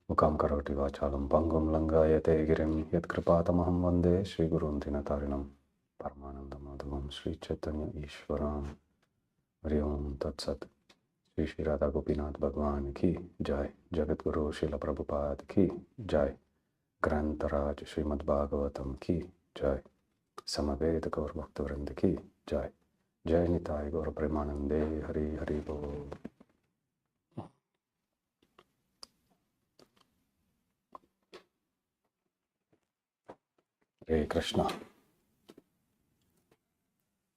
Mukam karoti vachalam pangum langayate girim yatkripatamaham vande Shri Gurun Dinatarinam Paramananda Madhavam Sri Chaitanya Ishwaram Hari Om Tat Sat Shri Radha Gopinath Bhagwan ki Jai Jagat Guru Srila Prabhupada ki Jai Grantaraj Srimad Bhagavatam ki Jai Samaveda Gaur Bhaktivedanta ki Jai Jai Nitai Gaur Premanande Hari Hari Bol. Hare Krishna.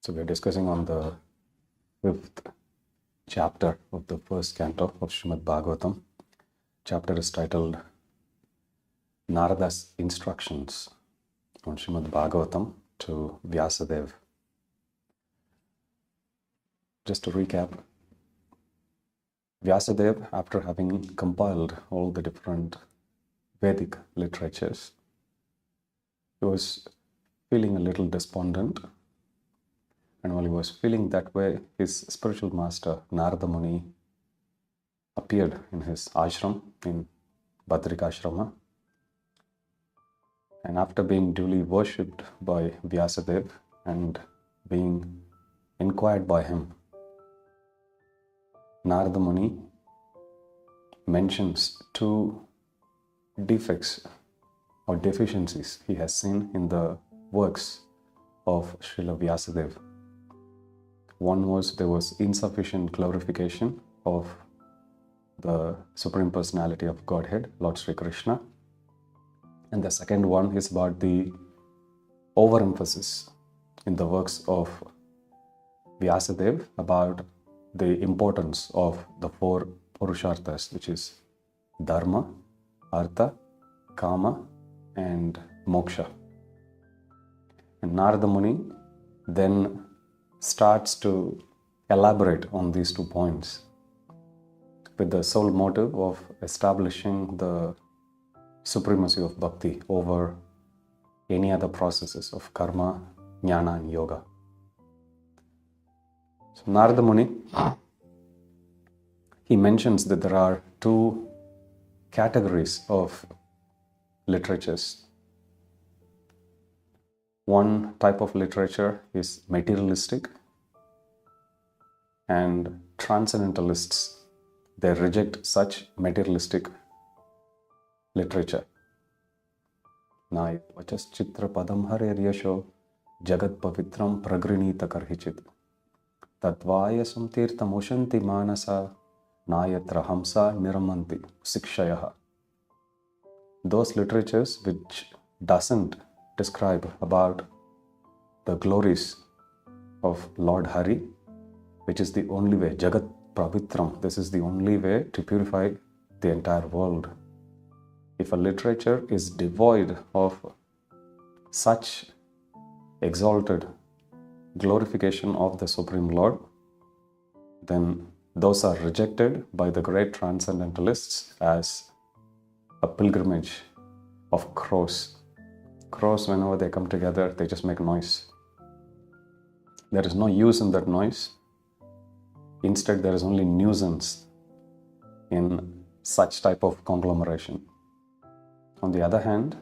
So we're discussing on the 5th chapter of the first canto of Srimad Bhagavatam. Chapter is titled Narada's Instructions on Srimad Bhagavatam to Vyasadeva. Just to recap, Vyasadeva, after having compiled all the different Vedic literatures, he was feeling a little despondent. And while he was feeling that way, his spiritual master, Narada Muni, appeared in his ashram in Badrikashrama. And after being duly worshipped by Vyasadeva and being inquired by him, Narada Muni mentions two defects or deficiencies he has seen in the works of Srila Vyasadeva. One was there was insufficient glorification of the Supreme Personality of Godhead, Lord Sri Krishna. And the second one is about the overemphasis in the works of Vyasadeva about the importance of the four Purusharthas, which is Dharma, Artha, Kama, and Moksha. And Narada Muni then starts to elaborate on these 2 points with the sole motive of establishing the supremacy of bhakti over any other processes of karma, jnana, and yoga. So Narada Muni, he mentions that there are 2 categories of literatures. One type of literature is materialistic, and transcendentalists, they reject such materialistic literature. Naya vachas chitra padam harer yasho jagat pavitram pragrinita karhichit tatvaya samtirtam oshanti manasa nayatra hamsa niramanti sikshayaha. Those literatures which doesn't describe about the glories of Lord Hari, which is the only way, Jagat Pavitram, this is the only way to purify the entire world. If a literature is devoid of such exalted glorification of the Supreme Lord, then those are rejected by the great transcendentalists as a pilgrimage of crows. Crows, whenever they come together, they just make noise. There is no use in that noise. Instead, there is only nuisance in such type of conglomeration. On the other hand,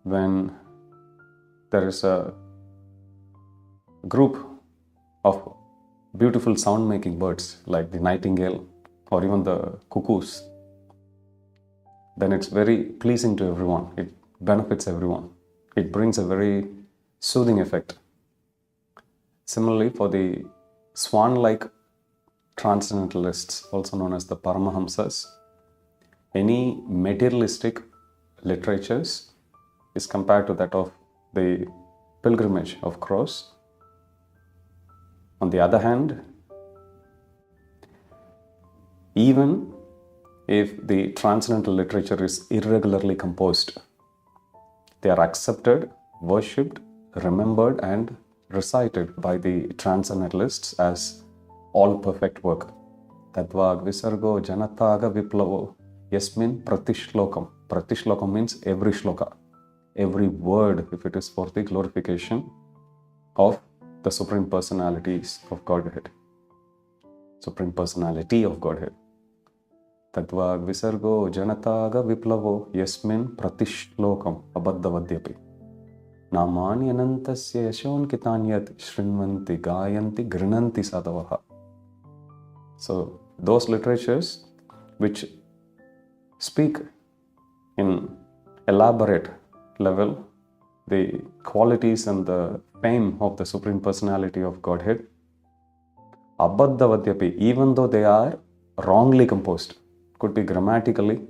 when there is a group of beautiful sound-making birds like the nightingale or even the cuckoos, then it's very pleasing to everyone. It benefits everyone. It brings a very soothing effect. Similarly, for the swan-like transcendentalists, also known as the Paramahamsas, any materialistic literatures is compared to that of the pilgrimage of crows. On the other hand, even if the transcendental literature is irregularly composed, they are accepted, worshipped, remembered, and recited by the transcendentalists as all perfect work. Tadvag visargo janataga viplavo yasmin pratishlokam. Pratishlokam means every shloka, every word, if it is for the glorification of the Supreme Personalities of Godhead. Supreme Personality of Godhead. Tadvag visargo janataga viplavo yasmin pratishlokam abaddavadyapi. Namani anantasya yashonkitanyat shrinvanti gayanti grinanti sadavaha. So those literatures which speak in elaborate level the qualities and the fame of the Supreme Personality of Godhead, abaddavadyapi, even though they are wrongly composed, could be grammatically,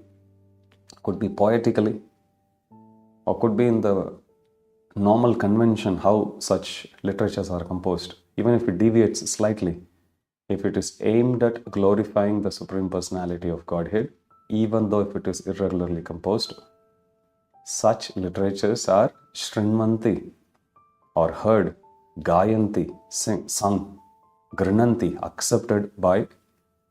could be poetically, or could be in the normal convention how such literatures are composed. Even if it deviates slightly, if it is aimed at glorifying the Supreme Personality of Godhead, even though if it is irregularly composed, such literatures are shrinvanti, or heard, gayanti, sung, grinanti, accepted by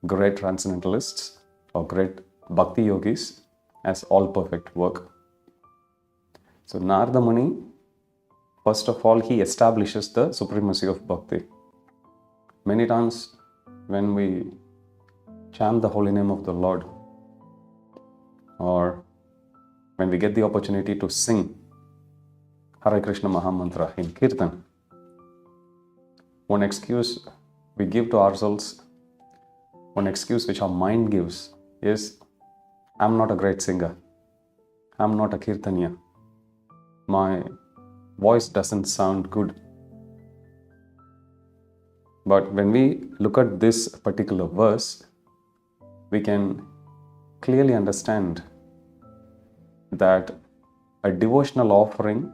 great transcendentalists or great bhakti yogis as all perfect work. So Narada Muni, first of all, he establishes the supremacy of bhakti. Many times when we chant the holy name of the Lord, or when we get the opportunity to sing Hare Krishna Mahamantra in Kirtan, one excuse we give to ourselves, one excuse which our mind gives is, I'm not a great singer, I'm not a Kirtaniya, my voice doesn't sound good. But when we look at this particular verse, we can clearly understand that a devotional offering,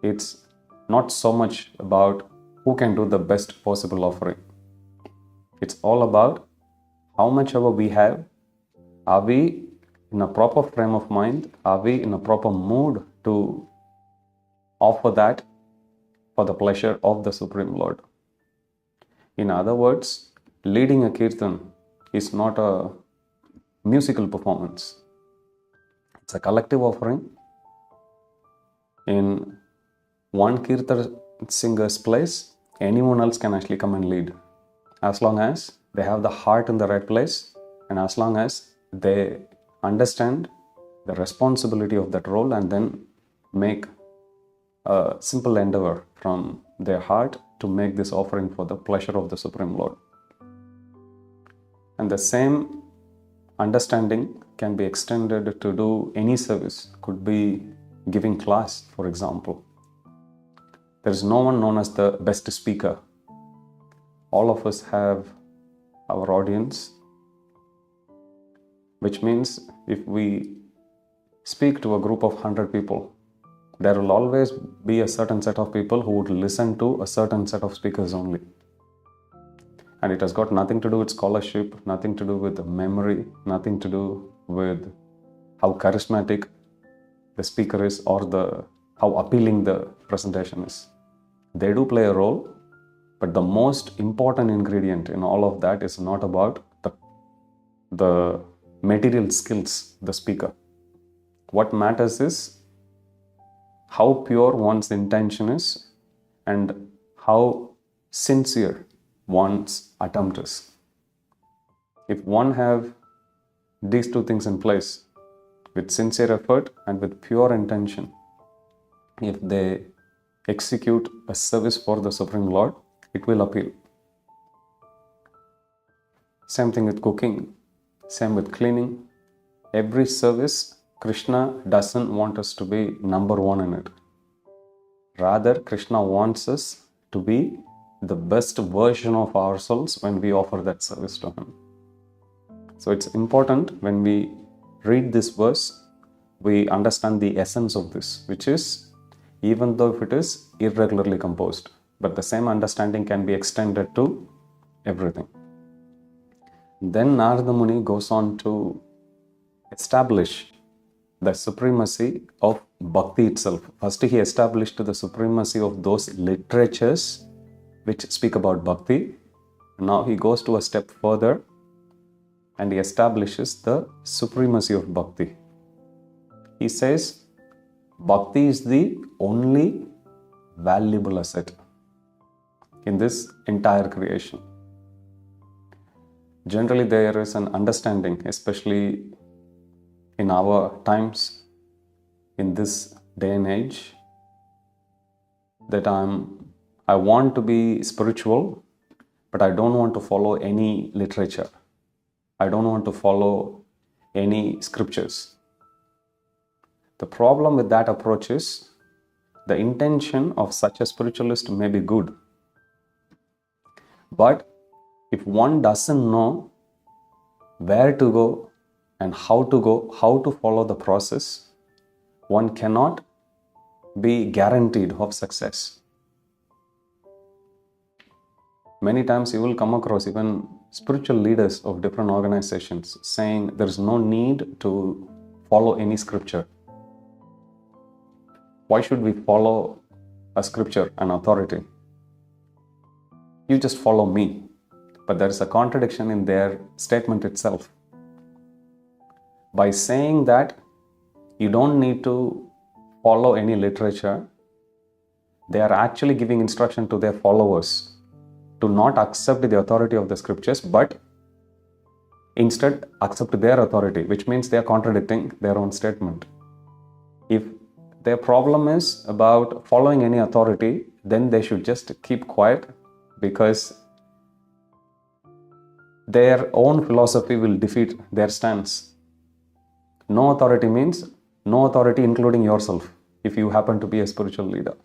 it's not so much about who can do the best possible offering. It's all about how much ever we have, are we in a proper frame of mind, are we in a proper mood to offer that for the pleasure of the Supreme Lord. In other words, leading a kirtan is not a musical performance. It's a collective offering. In one kirtan singer's place, anyone else can actually come and lead, as long as they have the heart in the right place and as long as they understand the responsibility of that role and then make a simple endeavor from their heart to make this offering for the pleasure of the Supreme Lord. And the same understanding can be extended to do any service. Could be giving class, for example. There is no one known as the best speaker. All of us have our audience, which means if we speak to a group of 100 people, there will always be a certain set of people who would listen to a certain set of speakers only. And it has got nothing to do with scholarship, nothing to do with memory, nothing to do with how charismatic the speaker is or how appealing the presentation is. They do play a role, but the most important ingredient in all of that is not about the material skills, the speaker. What matters is how pure one's intention is and how sincere one's attempt is. If one have these two things in place, with sincere effort and with pure intention, if they execute a service for the Supreme Lord, it will appeal. Same thing with cooking, same with cleaning. Every service, Krishna doesn't want us to be number one in it. Rather, Krishna wants us to be the best version of ourselves when we offer that service to Him. So it's important when we read this verse, we understand the essence of this, which is, even though if it is irregularly composed, but the same understanding can be extended to everything. Then Narada Muni goes on to establish the supremacy of bhakti itself. First, he established the supremacy of those literatures which speak about bhakti. Now he goes to a step further and he establishes the supremacy of bhakti. He says, bhakti is the only valuable asset in this entire creation. Generally, there is an understanding, especially in our times, in this day and age, that I want to be spiritual, but I don't want to follow any literature. I don't want to follow any scriptures. The problem with that approach is the intention of such a spiritualist may be good. But if one doesn't know where to go and how to follow the process, one cannot be guaranteed of success. Many times you will come across even spiritual leaders of different organizations saying there is no need to follow any scripture. Why should we follow a scripture, an authority? You just follow me. But there is a contradiction in their statement itself. By saying that you don't need to follow any literature, they are actually giving instruction to their followers to not accept the authority of the scriptures, but instead accept their authority, which means they are contradicting their own statement. If their problem is about following any authority, then they should just keep quiet, because their own philosophy will defeat their stance. No authority means no authority, including yourself, if you happen to be a spiritual leader.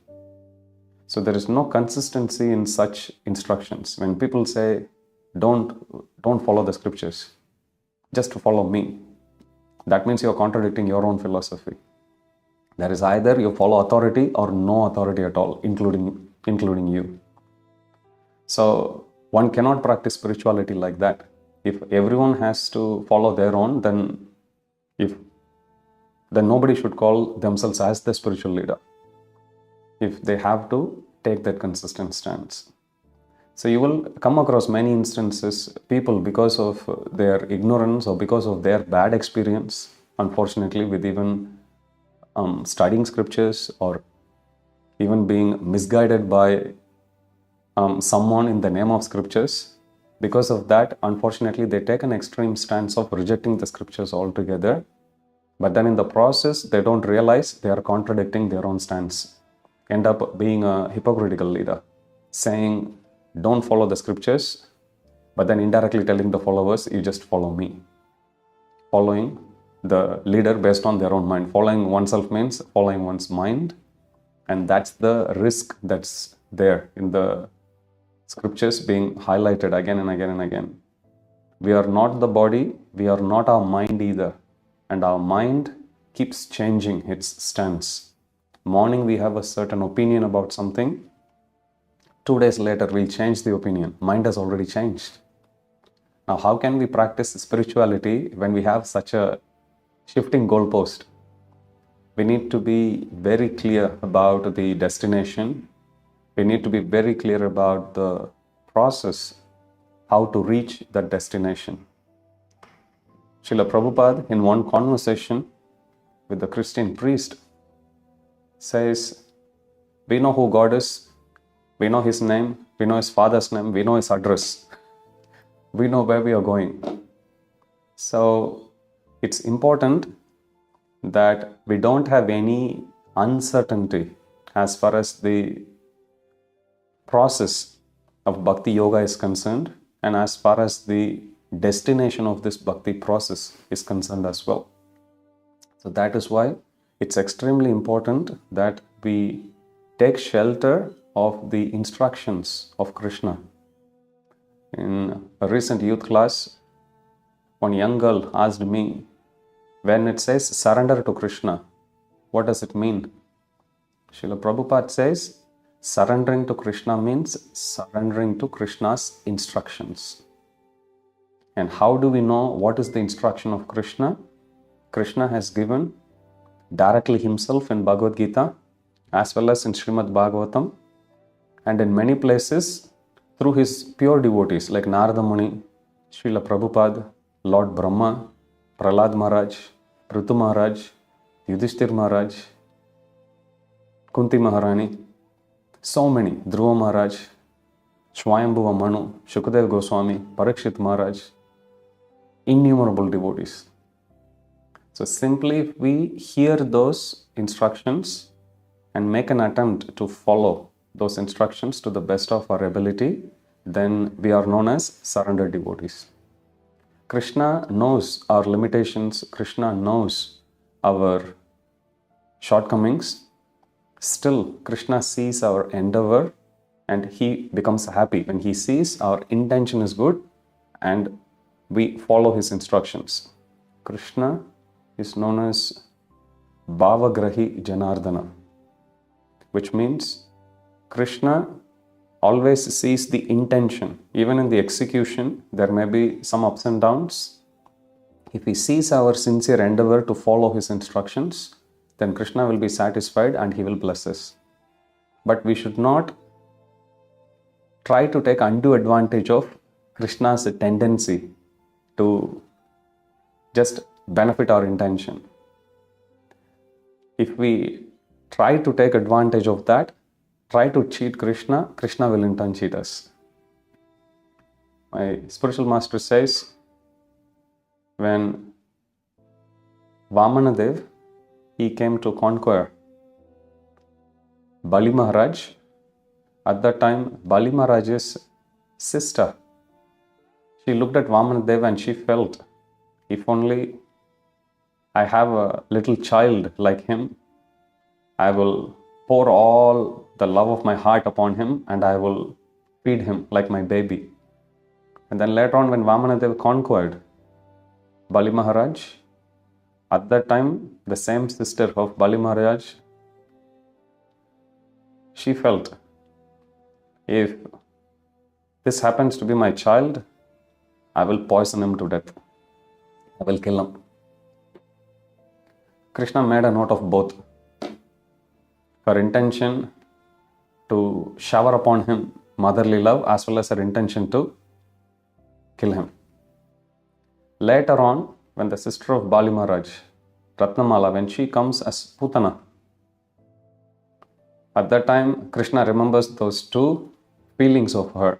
So there is no consistency in such instructions. When people say, don't follow the scriptures, just follow me, that means you're contradicting your own philosophy. There is either you follow authority or no authority at all, including you. So one cannot practice spirituality like that. If everyone has to follow their own, then nobody should call themselves as the spiritual leader, if they have to take that consistent stance. So you will come across many instances, people, because of their ignorance or because of their bad experience, unfortunately, with even studying scriptures or even being misguided by someone in the name of scriptures. Because of that, unfortunately, they take an extreme stance of rejecting the scriptures altogether. But then in the process, they don't realize they are contradicting their own stance. End up being a hypocritical leader, saying, don't follow the scriptures, but then indirectly telling the followers, you just follow me. Following the leader based on their own mind. Following oneself means following one's mind. And that's the risk that's there in the scriptures being highlighted again and again and again. We are not the body, we are not our mind either. And our mind keeps changing its stance. Morning we have a certain opinion about something. 2 days later we'll change the opinion. Mind has already changed. Now how can we practice spirituality when we have such a shifting goalpost? We need to be very clear about the destination. We need to be very clear about the process, how to reach that destination. Srila Prabhupada, in one conversation with the Christian priest, says, we know who God is, we know His name, we know His Father's name, we know His address, we know where we are going. So it's important that we don't have any uncertainty as far as the process of bhakti yoga is concerned, and as far as the destination of this bhakti process is concerned as well. So that is why it's extremely important that we take shelter of the instructions of Krishna. In a recent youth class, one young girl asked me, when it says surrender to Krishna, what does it mean? Srila Prabhupada says, surrendering to Krishna means surrendering to Krishna's instructions. And how do we know what is the instruction of Krishna? Krishna has given directly himself in Bhagavad Gita, as well as in Srimad Bhagavatam, and in many places through his pure devotees like Narada Muni, Srila Prabhupada, Lord Brahma, Prahlad Maharaj, Prithu Maharaj, Yudhishthir Maharaj, Kunti Maharani, so many, Dhruva Maharaj, Swayambhuva Manu, Shukadev Goswami, Parikshit Maharaj, innumerable devotees. So simply if we hear those instructions and make an attempt to follow those instructions to the best of our ability, then we are known as surrendered devotees. Krishna knows our limitations, Krishna knows our shortcomings. Still, Krishna sees our endeavor and he becomes happy when he sees our intention is good and we follow his instructions. Krishna is known as Bhavagrahi Janardana, which means Krishna always sees the intention. Even in the execution, there may be some ups and downs. If he sees our sincere endeavor to follow his instructions, then Krishna will be satisfied and he will bless us. But we should not try to take undue advantage of Krishna's tendency to just benefit our intention. If we try to take advantage of that, try to cheat Krishna, Krishna will in turn cheat us. My spiritual master says, when Vamanadev, he came to conquer Bali Maharaj, at that time Bali Maharaj's sister, she looked at Vamanadev and she felt, if only I have a little child like him, I will pour all the love of my heart upon him and I will feed him like my baby. And then later on when Vamanadev conquered Bali Maharaj, at that time the same sister of Bali Maharaj, she felt, if this happens to be my child, I will poison him to death. I will kill him. Krishna made a note of both. Her intention to shower upon him motherly love as well as her intention to kill him. Later on, when the sister of Bali Maharaj, Ratnamala, when she comes as Putana, at that time Krishna remembers those two feelings of her.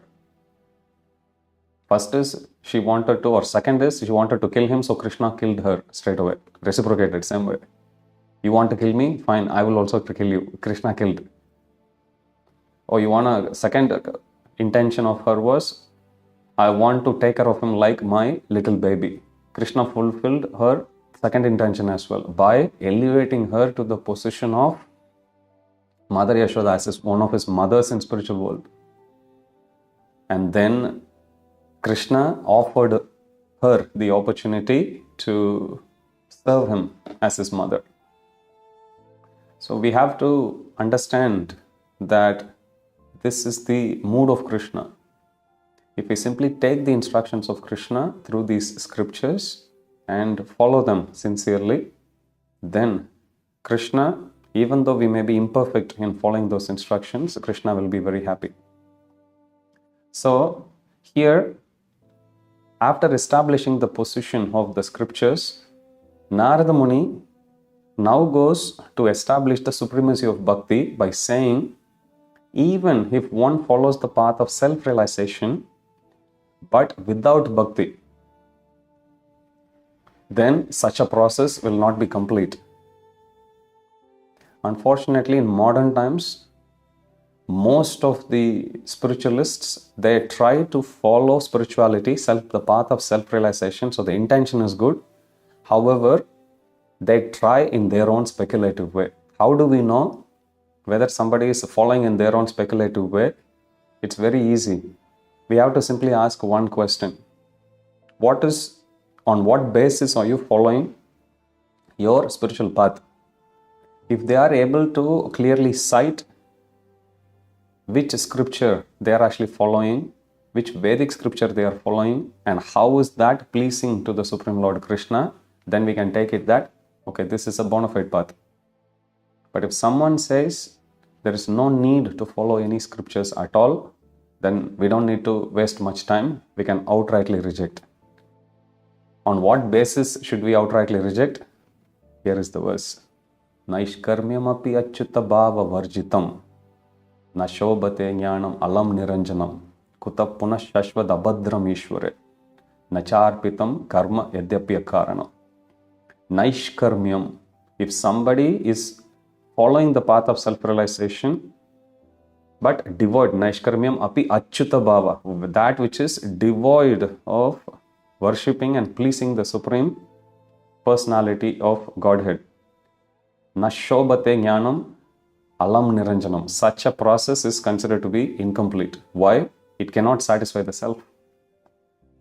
First is she wanted to, or second is she wanted to kill him, so Krishna killed her straight away. Reciprocated, same way. You want to kill me? Fine, I will also kill you. Krishna killed. Or you want a second intention of her was, I want to take care of him like my little baby. Krishna fulfilled her second intention as well by elevating her to the position of Mother Yashoda as one of his mothers in spiritual world. And then Krishna offered her the opportunity to serve him as his mother. So we have to understand that this is the mood of Krishna. If we simply take the instructions of Krishna through these scriptures and follow them sincerely, then Krishna, even though we may be imperfect in following those instructions, Krishna will be very happy. So here, after establishing the position of the scriptures, Narada Muni now goes to establish the supremacy of bhakti by saying, even if one follows the path of self-realization, but without bhakti, then such a process will not be complete. Unfortunately, in modern times, most of the spiritualists, they try to follow spirituality, the path of self-realization, so the intention is good. However, they try in their own speculative way. How do we know whether somebody is following in their own speculative way? It's very easy. We have to simply ask one question. On what basis are you following your spiritual path? If they are able to clearly cite which scripture they are actually following, which Vedic scripture they are following, and how is that pleasing to the Supreme Lord Krishna, then we can take it that, okay, this is a bona fide path. But if someone says there is no need to follow any scriptures at all, then we don't need to waste much time. We can outrightly reject. On what basis should we outrightly reject? Here is the verse. Naishkarmyamapi achyuta bhava varjitam nashobhate jnanam alam niranjanam kuta punashashvad abhadram ishvare nacharpitam karma yadyapya karanam. Naishkarmyam. If somebody is following the path of self-realization, but devoid, naishkarmyam api achyuta bhava, that which is devoid of worshipping and pleasing the Supreme Personality of Godhead. Nashobhate jnanam alam niranjanam. Such a process is considered to be incomplete. Why? It cannot satisfy the self.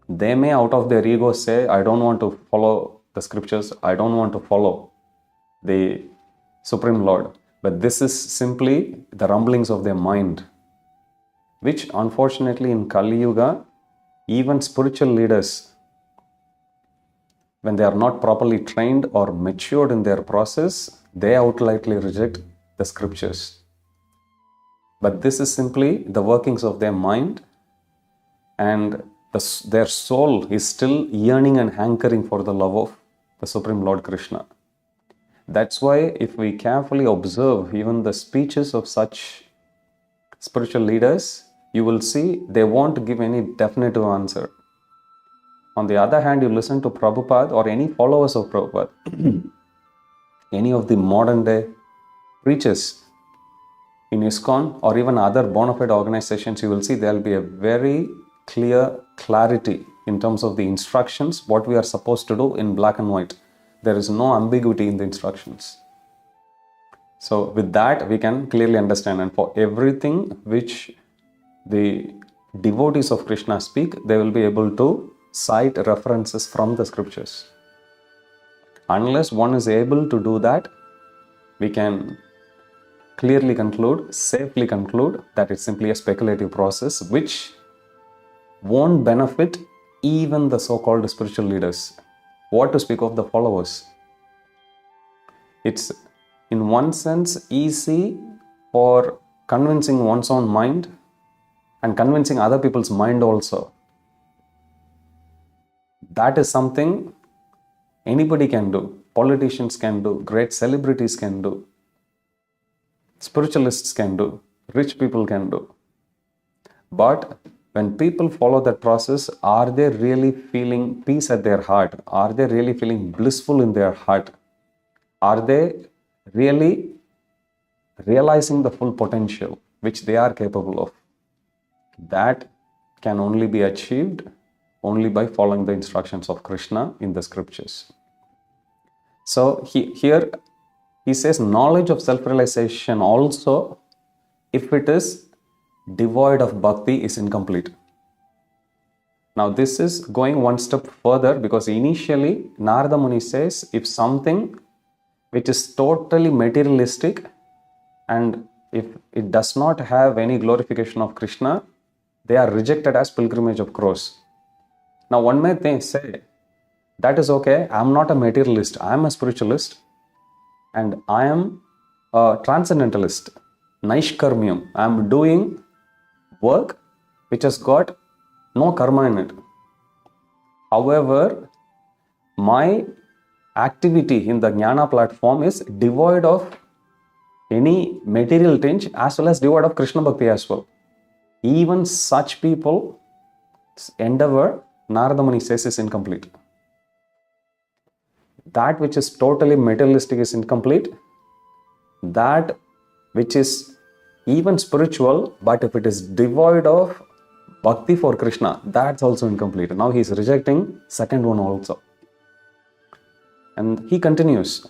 They may out of their ego say, I don't want to follow the scriptures, I don't want to follow the Supreme Lord. But this is simply the rumblings of their mind, which unfortunately in Kali Yuga, even spiritual leaders, when they are not properly trained or matured in their process, they outrightly reject the scriptures. But this is simply the workings of their mind, and their soul is still yearning and hankering for the love of the Supreme Lord Krishna. That's why if we carefully observe even the speeches of such spiritual leaders, you will see they won't give any definitive answer. On the other hand, you listen to Prabhupada or any followers of Prabhupada, any of the modern day preachers in ISKCON or even other bona fide organizations, you will see there will be a very clear clarity in terms of the instructions, what we are supposed to do in black and white. There is no ambiguity in the instructions. So with that, we can clearly understand. And for everything which the devotees of Krishna speak, they will be able to cite references from the scriptures. Unless one is able to do that, we can clearly conclude, safely conclude that it's simply a speculative process which won't benefit even the so-called spiritual leaders. What to speak of the followers? It's in one sense easy for convincing one's own mind and convincing other people's mind also. That is something anybody can do. Politicians can do, great celebrities can do, spiritualists can do, rich people can do. But when people follow that process, are they really feeling peace at their heart? Are they really feeling blissful in their heart? Are they really realizing the full potential which they are capable of? That can only be achieved only by following the instructions of Krishna in the scriptures. So here he says knowledge of self-realization also, if it is devoid of bhakti, is incomplete. Now this is going one step further, because initially Narada Muni says if something which is totally materialistic and if it does not have any glorification of Krishna, they are rejected as pilgrimage of crows. Now one may say, that is okay, I am not a materialist, I am a spiritualist and I am a transcendentalist, naishkarmyam. I am doing work which has got no karma in it. However, my activity in the Jnana platform is devoid of any material tinge as well as devoid of Krishna Bhakti as well. Even such people's endeavor, Narada Muni says, is incomplete. That which is totally materialistic is incomplete. That which is even spiritual, but if it is devoid of bhakti for Krishna, that's also incomplete. Now he is rejecting second one also. And he continues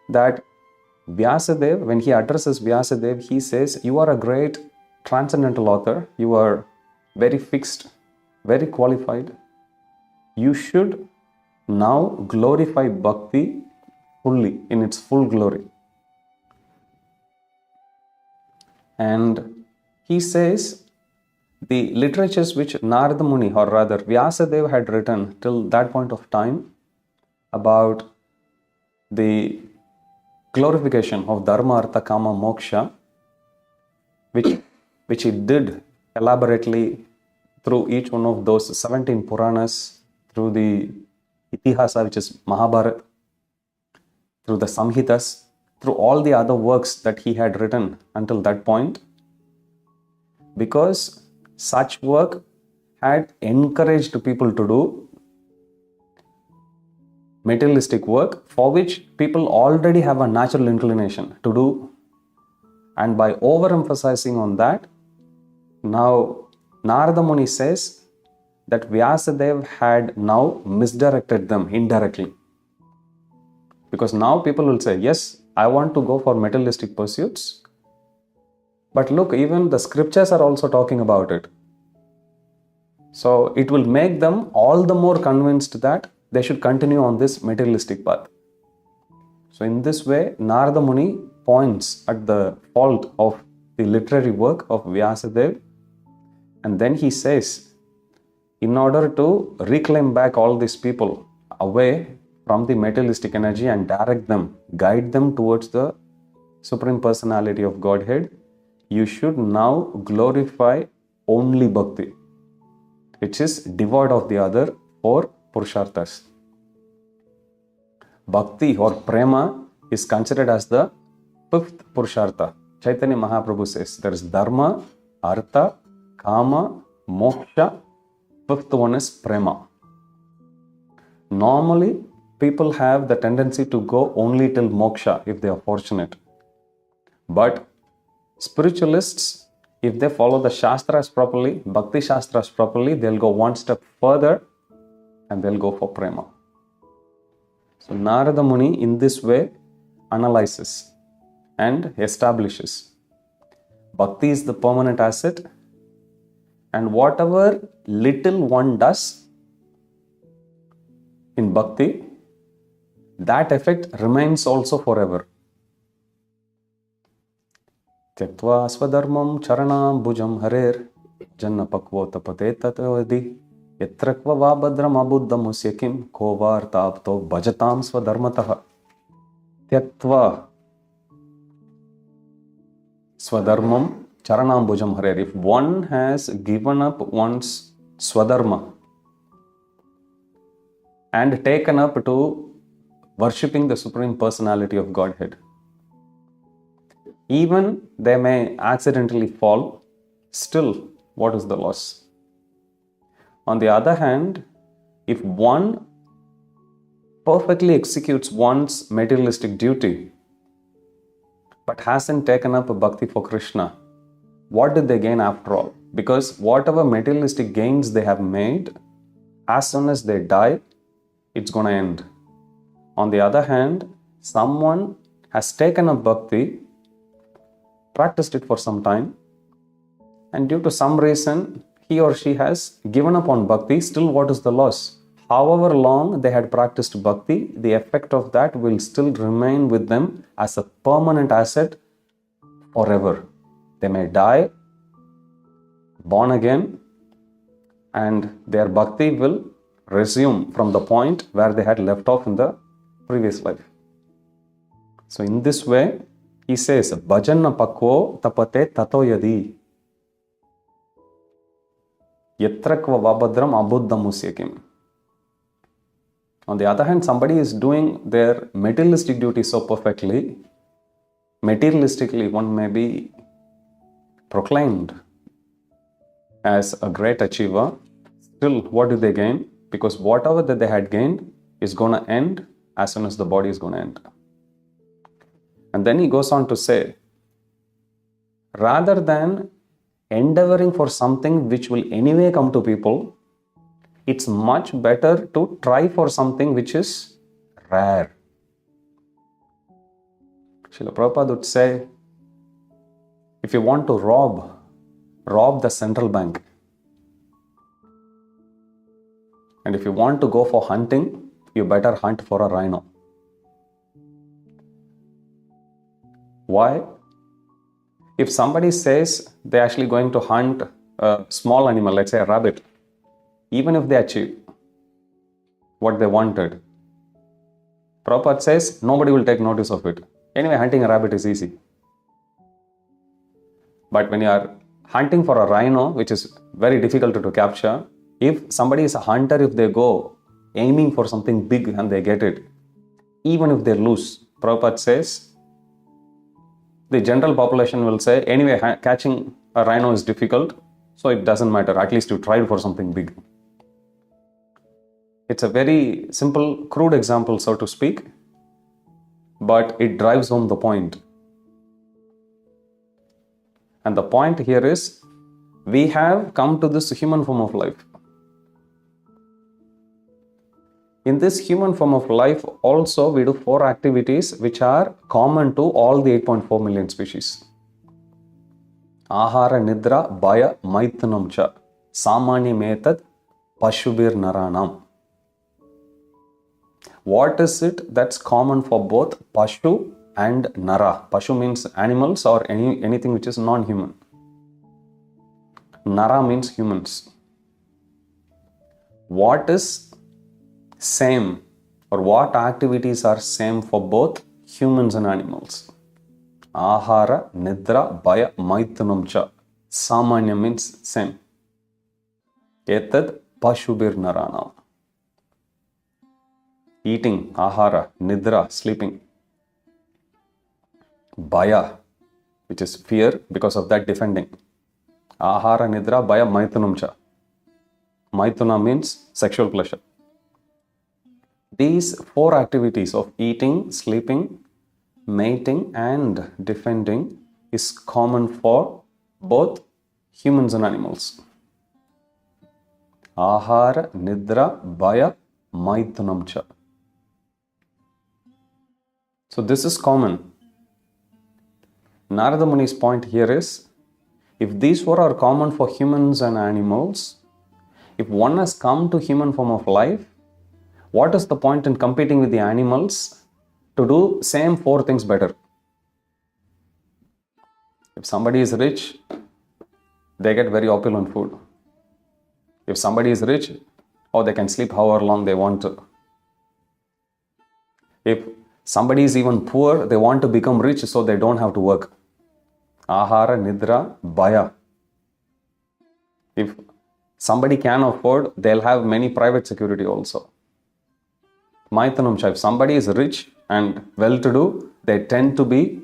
that Vyasadeva, when he addresses Vyasadeva, he says, you are a great transcendental author. You are very fixed, very qualified. You should now glorify bhakti fully, in its full glory. And he says the literatures which Narada Muni, or rather Vyasadeva, had written till that point of time about the glorification of Dharma, Artha, Kama, Moksha, which he did elaborately through each one of those 17 Puranas, through the Itihasa, which is Mahabharata, through the Samhitas, through all the other works that he had written until that point, because such work had encouraged people to do materialistic work for which people already have a natural inclination to do. And by overemphasizing on that, now Narada Muni says that Vyasadeva had now misdirected them indirectly. Because now people will say, yes, I want to go for materialistic pursuits. But look, even the scriptures are also talking about it. So it will make them all the more convinced that they should continue on this materialistic path. So in this way, Narada Muni points at the fault of the literary work of Vyasadeva, and then he says, in order to reclaim back all these people away from the materialistic energy and direct them, guide them towards the Supreme Personality of Godhead, you should now glorify only bhakti, which is devoid of the other four purusharthas. Bhakti or prema is considered as the fifth purushartha. Chaitanya Mahaprabhu says there is dharma, artha, kama, moksha. Fifth one is prema. Normally, people have the tendency to go only till moksha if they are fortunate. But spiritualists, if they follow the shastras properly, bhakti shastras properly, they'll go one step further and they'll go for prema. So Narada Muni in this way analyzes and establishes bhakti is the permanent asset, and whatever little one does in bhakti, that effect remains also forever. Tyaktva swadharmam charanam bhujam harer janna pakvo tapate tatavadi yatrakva vabhadram abuddham usyakim kovar tapto bhajatam swadharmatah. Tyaktva swadharmam charanam bhujam harer. If one has given up one's swadharma and taken up to worshipping the Supreme Personality of Godhead, even they may accidentally fall, still, what is the loss? On the other hand, if one perfectly executes one's materialistic duty but hasn't taken up a bhakti for Krishna, what did they gain after all? Because whatever materialistic gains they have made, as soon as they die, it's going to end. On the other hand, someone has taken up bhakti, practiced it for some time, and due to some reason, he or she has given up on bhakti, still what is the loss? However long they had practiced bhakti, the effect of that will still remain with them as a permanent asset forever. They may die, born again, and their bhakti will resume from the point where they had left off in the previous life. So in this way, he says, Bhajanna pakvo tapate tato yadi yatrakva vabhadram abuddham usyakim. On the other hand, somebody is doing their materialistic duty so perfectly, materialistically one may be proclaimed as a great achiever. Still, what do they gain? Because whatever that they had gained is going to end as soon as the body is going to end. And then he goes on to say, rather than endeavoring for something which will anyway come to people, it's much better to try for something which is rare. Srila Prabhupada would say, if you want to rob the central bank. And if you want to go for hunting, you better hunt for a rhino. Why? If somebody says they're actually going to hunt a small animal, let's say a rabbit, even if they achieve what they wanted, Prabhupada says nobody will take notice of it. Anyway, hunting a rabbit is easy. But when you are hunting for a rhino, which is very difficult to capture, if somebody is a hunter, if they go aiming for something big and they get it, even if they lose, Prabhupada says, the general population will say, anyway, catching a rhino is difficult. so it doesn't matter. At least you tried for something big. It's a very simple, crude example, so to speak, but it drives home the point. And the point here is, we have come to this human form of life. In this human form of life, also we do 4 activities which are common to all the 8.4 million species. Ahara, Nidra, Bhaya, Maithunam cha, Samanyam etad, Pashubir Naranam. What is it that's common for both Pashu and Nara? Pashu means animals or anything which is non-human. Nara means humans. What is same, or what activities are same for both humans and animals? Ahara, Nidra, Bhaya, Maithunam cha. Samanya means same. Etad Pashubir Naranam. Eating, Ahara, Nidra, sleeping. Bhaya, which is fear, because of that defending. Ahara, Nidra, Bhaya, Maithunam cha. Maithuna means sexual pleasure. These 4 activities of eating, sleeping, mating and defending is common for both humans and animals. Ahara, Nidra, Bhaya, Maithunam cha. So this is common. Narada Muni's point here is, if these 4 are common for humans and animals, if one has come to human form of life, what is the point in competing with the animals to do same 4 things better? If somebody is rich, they get very opulent food. If somebody is rich, they can sleep however long they want to. If somebody is even poor, they want to become rich so they don't have to work. Ahara, Nidra, Bhaya. If somebody can afford, they'll have many private security also. Maithunam cha. If somebody is rich and well-to-do, they tend to be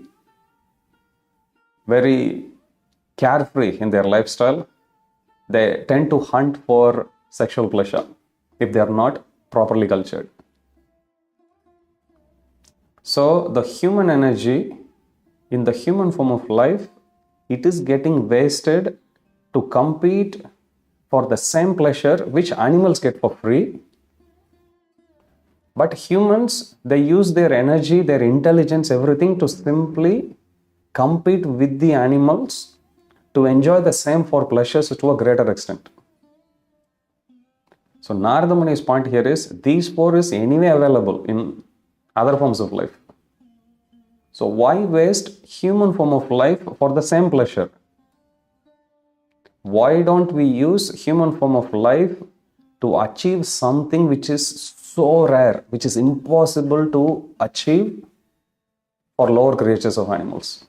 very carefree in their lifestyle. They tend to hunt for sexual pleasure if they are not properly cultured. So the human energy in the human form of life, it is getting wasted to compete for the same pleasure which animals get for free. But humans, they use their energy, their intelligence, everything to simply compete with the animals to enjoy the same 4 pleasures to a greater extent. So Narada Muni's point here is, these 4 is anyway available in other forms of life. So why waste human form of life for the same pleasure? Why don't we use human form of life to achieve something which is so rare, which is impossible to achieve for lower creatures of animals?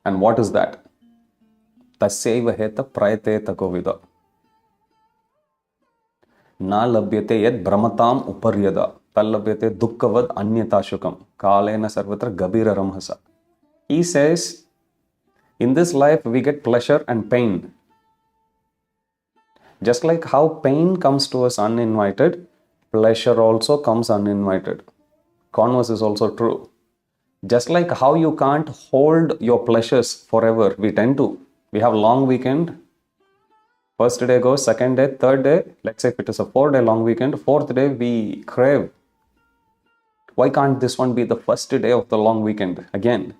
And what is that? Tasyaiva heta prayateta kovida. Na labhyate yad brahmatam uparyada. Tallabhyate dukkavad anyatashukam. Kalena sarvatra gabira ramhasa. He says, in this life we get pleasure and pain. Just like how pain comes to us uninvited, pleasure also comes uninvited. Converse is also true. Just like how you can't hold your pleasures forever, we tend to. We have long weekend. First day goes, second day, third day. Let's say if it is a 4-day long weekend, 4th day we crave. Why can't this one be the first day of the long weekend again?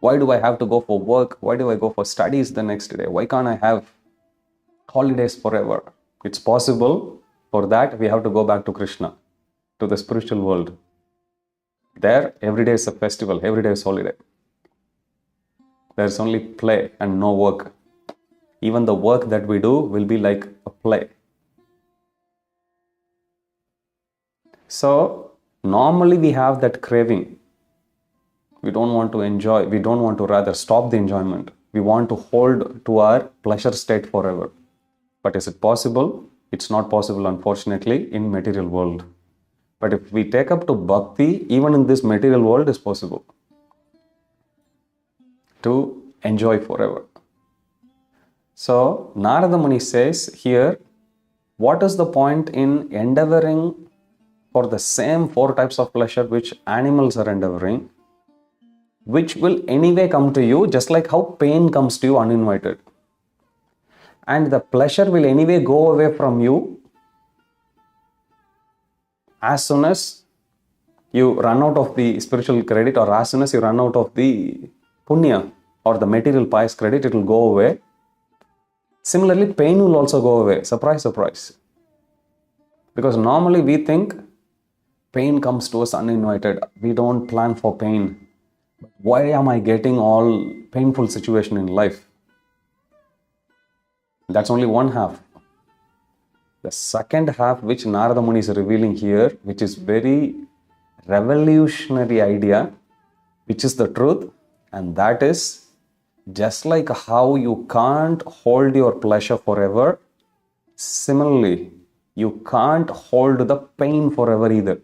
Why do I have to go for work? Why do I go for studies the next day? Why can't I have holidays forever? It's possible. For that, we have to go back to Krishna, to the spiritual world. There, every day is a festival, every day is holiday. There's only play and no work. Even the work that we do will be like a play. So, normally we have that craving. We don't want to enjoy, we don't want to rather stop the enjoyment. We want to hold to our pleasure state forever. But is it possible? It's not possible, unfortunately, in material world. But if we take up to bhakti, even in this material world is possible. To enjoy forever. So Narada Muni says here, what is the point in endeavoring for the same 4 types of pleasure which animals are endeavoring, which will anyway come to you, just like how pain comes to you uninvited. And the pleasure will anyway go away from you as soon as you run out of the spiritual credit, or as soon as you run out of the punya or the material pious credit, it will go away. Similarly, pain will also go away. Surprise, surprise. Because normally we think pain comes to us uninvited. We don't plan for pain. Why am I getting all painful situation in life? That's only one half. The second half, which Narada Muni is revealing here, which is very revolutionary idea, which is the truth, and that is, just like how you can't hold your pleasure forever, similarly, you can't hold the pain forever either.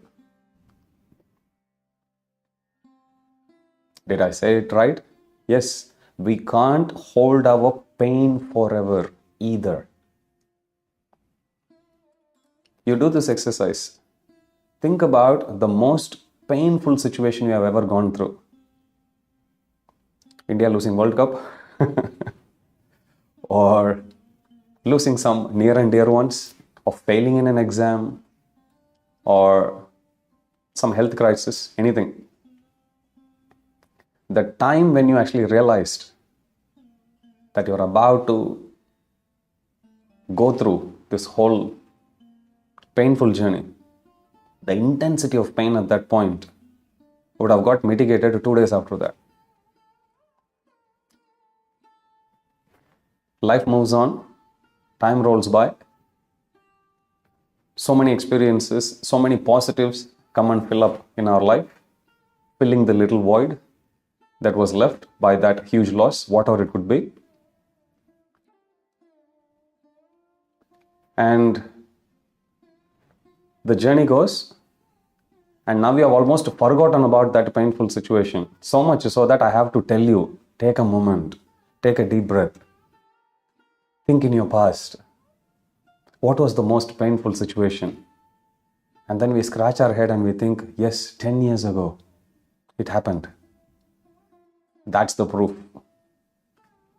Did I say it right? Yes, we can't hold our pain forever either. You do this exercise. Think about the most painful situation you have ever gone through. India losing World Cup, or losing some near and dear ones, or failing in an exam, or some health crisis, anything. The time when you actually realized that you're about to go through this whole painful journey, the intensity of pain at that point would have got mitigated 2 days after that. Life moves on, time rolls by, so many experiences, so many positives come and fill up in our life, filling the little void that was left by that huge loss, whatever it could be. And the journey goes, and now we have almost forgotten about that painful situation. So much so that I have to tell you, take a moment, take a deep breath. Think in your past. What was the most painful situation? And then we scratch our head and we think, yes, 10 years ago, it happened. That's the proof.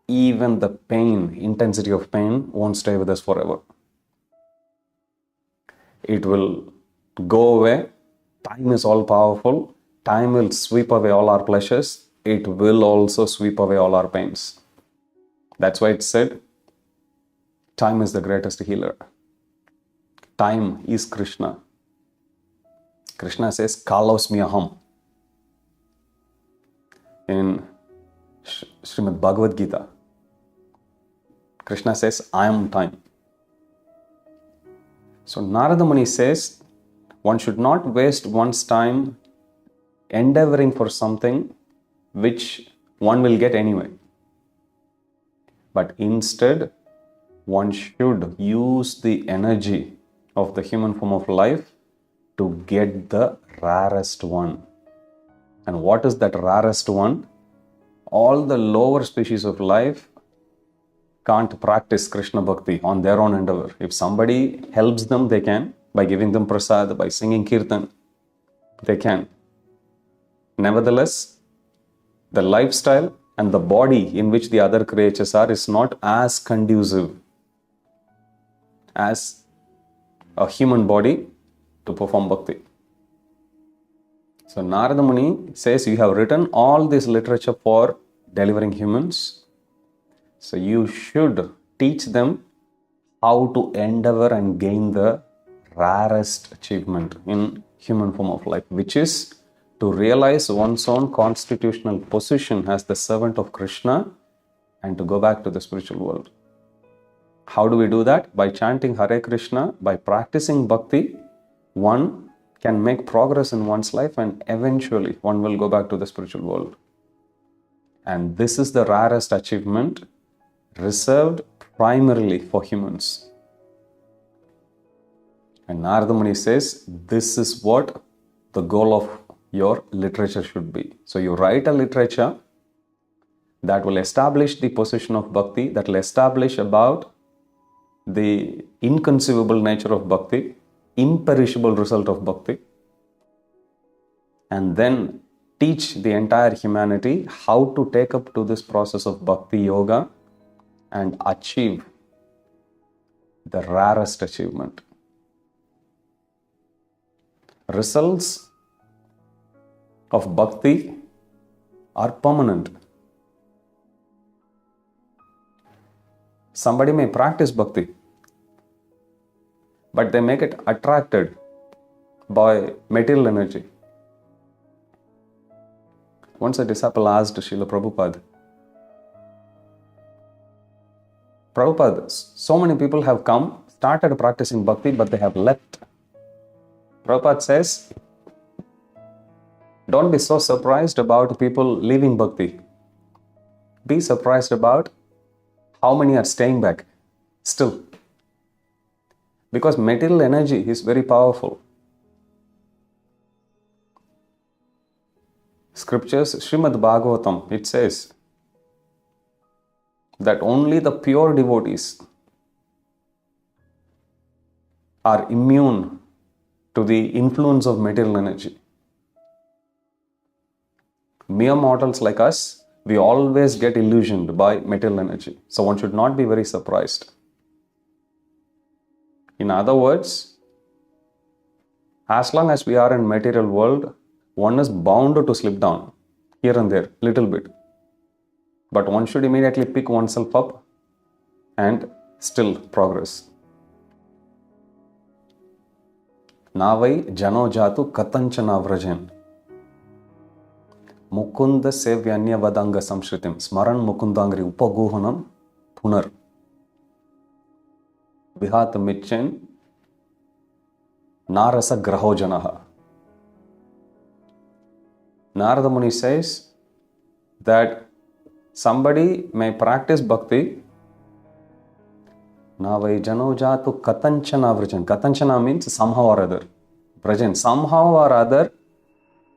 Even the pain, intensity of pain, won't stay with us forever. It will go away. Time is all powerful. Time will sweep away all our pleasures. It will also sweep away all our pains. That's why it said, time is the greatest healer. Time is Krishna. Krishna says, Kalosmi aham. In Srimad Bhagavatam, Krishna says, I am time. So Narada Muni says, one should not waste one's time endeavoring for something which one will get anyway. But instead, one should use the energy of the human form of life to get the rarest one. And what is that rarest one? All the lower species of life can't practice Krishna Bhakti on their own endeavor. If somebody helps them, they can. By giving them prasad, by singing kirtan, they can. Nevertheless, the lifestyle and the body in which the other creatures are is not as conducive as a human body to perform bhakti. So Narada Muni says, you have written all this literature for delivering humans. So you should teach them how to endeavor and gain the rarest achievement in human form of life, which is to realize one's own constitutional position as the servant of Krishna and to go back to the spiritual world. How do we do that? By chanting Hare Krishna, by practicing bhakti, one can make progress in one's life and eventually one will go back to the spiritual world. And this is the rarest achievement reserved primarily for humans. And Narada Muni says, this is what the goal of your literature should be. So you write a literature that will establish the position of bhakti, that will establish about the inconceivable nature of bhakti, imperishable result of bhakti, and then teach the entire humanity how to take up to this process of bhakti yoga and achieve the rarest achievement. Results of bhakti are permanent. Somebody may practice bhakti, but they make it attracted by material energy. Once a disciple asked Srila Prabhupada, Prabhupada, so many people have come, started practicing bhakti, but they have left. Prabhupada says, don't be so surprised about people leaving bhakti. Be surprised about how many are staying back still. Because material energy is very powerful. Scriptures, Srimad Bhagavatam, it says that only the pure devotees are immune to the influence of material energy. Mere mortals like us, we always get illusioned by material energy. So one should not be very surprised. In other words, as long as we are in material world, one is bound to slip down here and there, little bit. But one should immediately pick oneself up and still progress. Navai jano jatu katanchana vrajan. Mukunda sevyanya vadanga samshritim. Smaran mukundangri upaguhanam punar. Vihat mitchen narasa grahojanaha. Narada Muni says that somebody may practice bhakti. Navai jano jatu katanchana vrajan. Katanchana means somehow or other. Vrajan, somehow or other,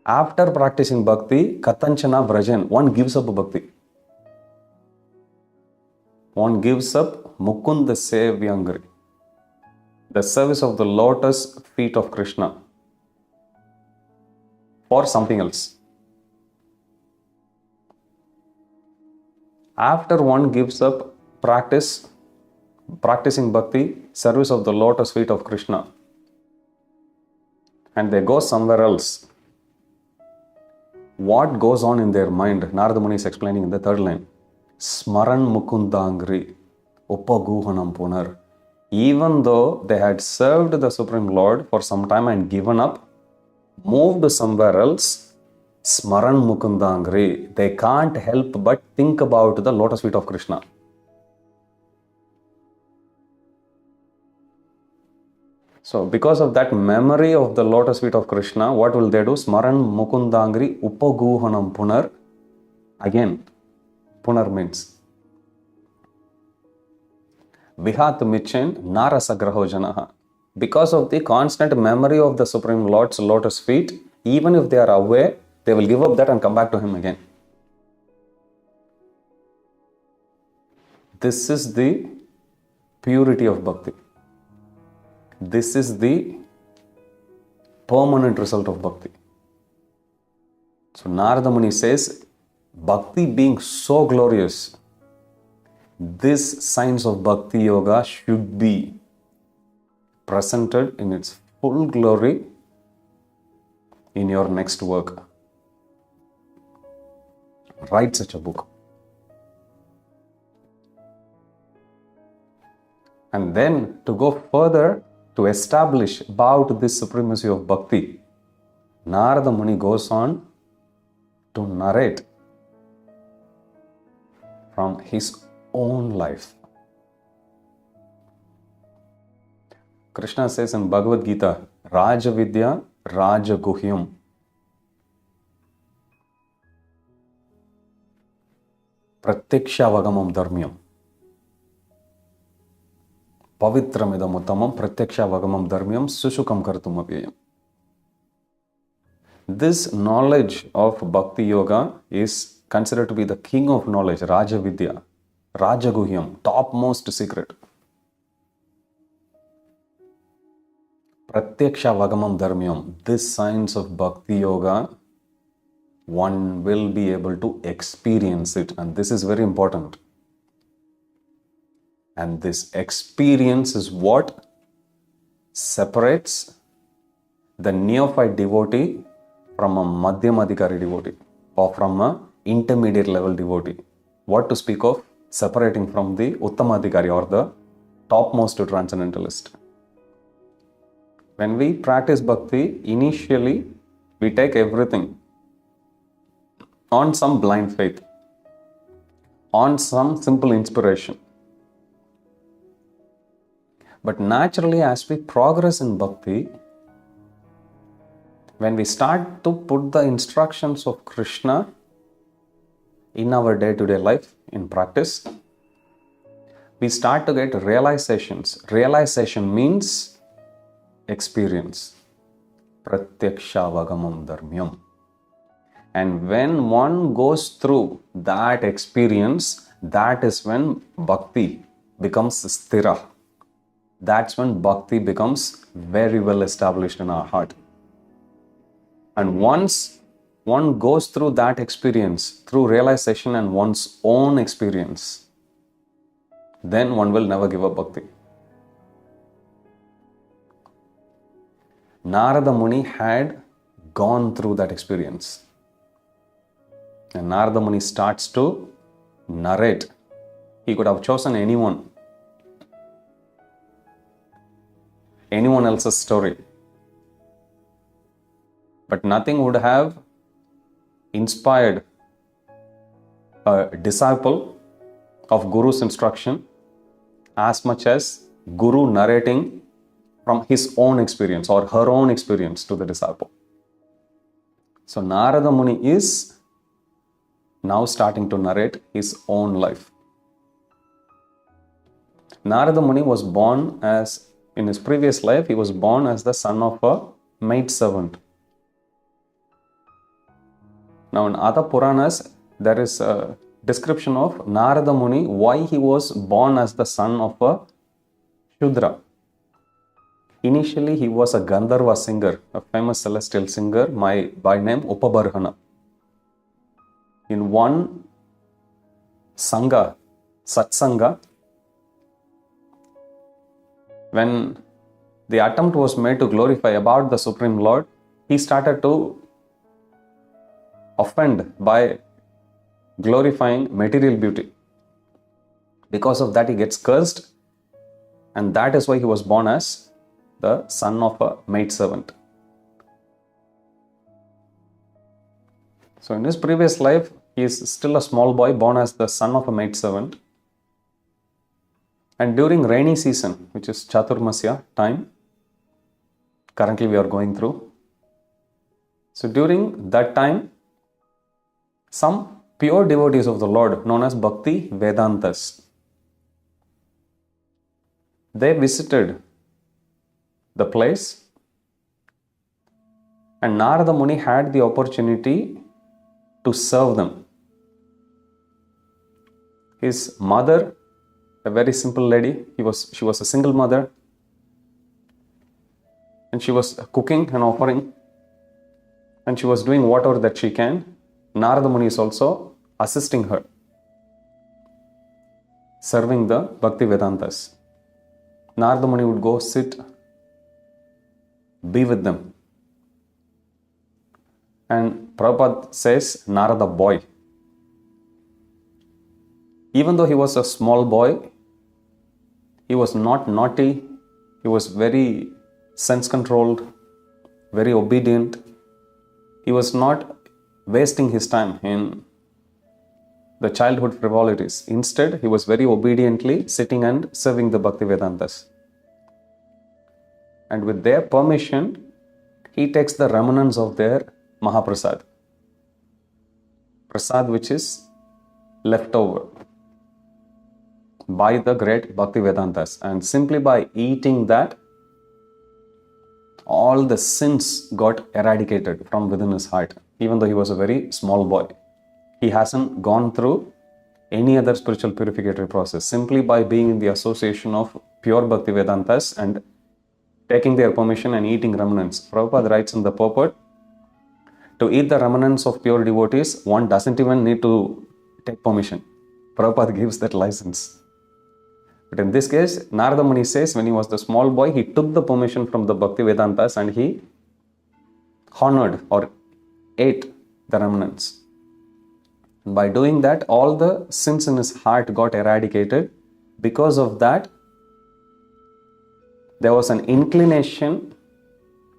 after practicing bhakti, katanchana vrajan, one gives up bhakti. One gives up mukunda sevyangri, the service of the lotus feet of Krishna, for something else. After one gives up practicing bhakti, service of the lotus feet of Krishna, and they go somewhere else, what goes on in their mind? Narada Muni is explaining in the third line. Smaran mukundangri upaguhanam punar. Even though they had served the Supreme Lord for some time and given up, moved somewhere else, Smaran mukundangri, they can't help but think about the lotus feet of Krishna. So, because of that memory of the lotus feet of Krishna, what will they do? Smaran mukundangri upaguhanam punar. Again, punar means vihat michen narasagraho janaha. Because of the constant memory of the Supreme Lord's lotus feet, even if they are away, they will give up that and come back to Him again. This is the purity of bhakti. This is the permanent result of bhakti. So Narada Muni says, bhakti being so glorious, this science of bhakti yoga should be presented in its full glory in your next work. Write such a book. And then to go further, to establish about this supremacy of bhakti, Narada Muni goes on to narrate from his own life. Krishna says in Bhagavad Gita, Raja Vidya, Raja Guhyam. Pratyaksha Vagamam Dharmyam. Pavitramidam Uttamam Pratyaksha Vagamam Dharmyam Sushukam Kartum Avyayam. This knowledge of Bhakti Yoga is considered to be the king of knowledge, Raja Vidya, Raja Guhyam, topmost secret. Pratyaksha Vagamam Dharmyam, this science of Bhakti Yoga, one will be able to experience it, and this is very important. And this experience is what separates the neophyte devotee from a Madhyamadikari devotee or from a intermediate level devotee. What to speak of separating from the Uttamadikari or the topmost transcendentalist. When we practice bhakti, initially we take everything on some blind faith, on some simple inspiration. But naturally, as we progress in bhakti, when we start to put the instructions of Krishna in our day-to-day life, in practice, we start to get realizations. Realization means experience. Pratyaksha Vagamam Dharmyam. And when one goes through that experience, that is when bhakti becomes sthira. That's when bhakti becomes very well established in our heart. And once one goes through that experience, through realization and one's own experience, then one will never give up bhakti. Narada Muni had gone through that experience. And Narada Muni starts to narrate. He could have chosen anyone else's story. But nothing would have inspired a disciple of Guru's instruction as much as Guru narrating from his own experience or her own experience to the disciple. So Narada Muni is now starting to narrate his own life. Narada Muni was born as, in his previous life, he was born as the son of a maidservant. Now in other Puranas, there is a description of Narada Muni, why he was born as the son of a Shudra. Initially, he was a Gandharva singer, a famous celestial singer by name Upabarhana. In one Sangha, Satsanga, when the attempt was made to glorify about the Supreme Lord, he started to offend by glorifying material beauty. Because of that, he gets cursed, and that is why he was born as the son of a maidservant. So in his previous life, he is still a small boy born as the son of a maidservant. And during rainy season, which is Chaturmasya time, currently we are going through. So during that time, some pure devotees of the Lord, known as Bhaktivedantas, they visited the place, and Narada Muni had the opportunity to serve them. His mother, a very simple lady, she was a single mother, and she was cooking and offering, and she was doing whatever that she can. Narada Muni is also assisting her, serving the Bhaktivedantas. Narada Muni would go sit, be with them. And Prabhupada says, Narada boy. Even though he was a small boy, he was not naughty, he was very sense-controlled, very obedient. He was not wasting his time in the childhood frivolities. Instead, he was very obediently sitting and serving the Bhaktivedantas. And with their permission, he takes the remnants of their Mahaprasad. Prasad which is left over by the great Bhaktivedantas. And simply by eating that, all the sins got eradicated from within his heart, even though he was a very small boy. he hasn't gone through any other spiritual purificatory process. Simply by being in the association of pure Bhaktivedantas and taking their permission and eating remnants. Prabhupada writes in the purport, to eat the remnants of pure devotees, one doesn't even need to take permission. Prabhupada gives that license. But in this case, Narada Muni says when he was the small boy, he took the permission from the Bhaktivedantas and he honored or ate the remnants. And by doing that, all the sins in his heart got eradicated. Because of that, there was an inclination,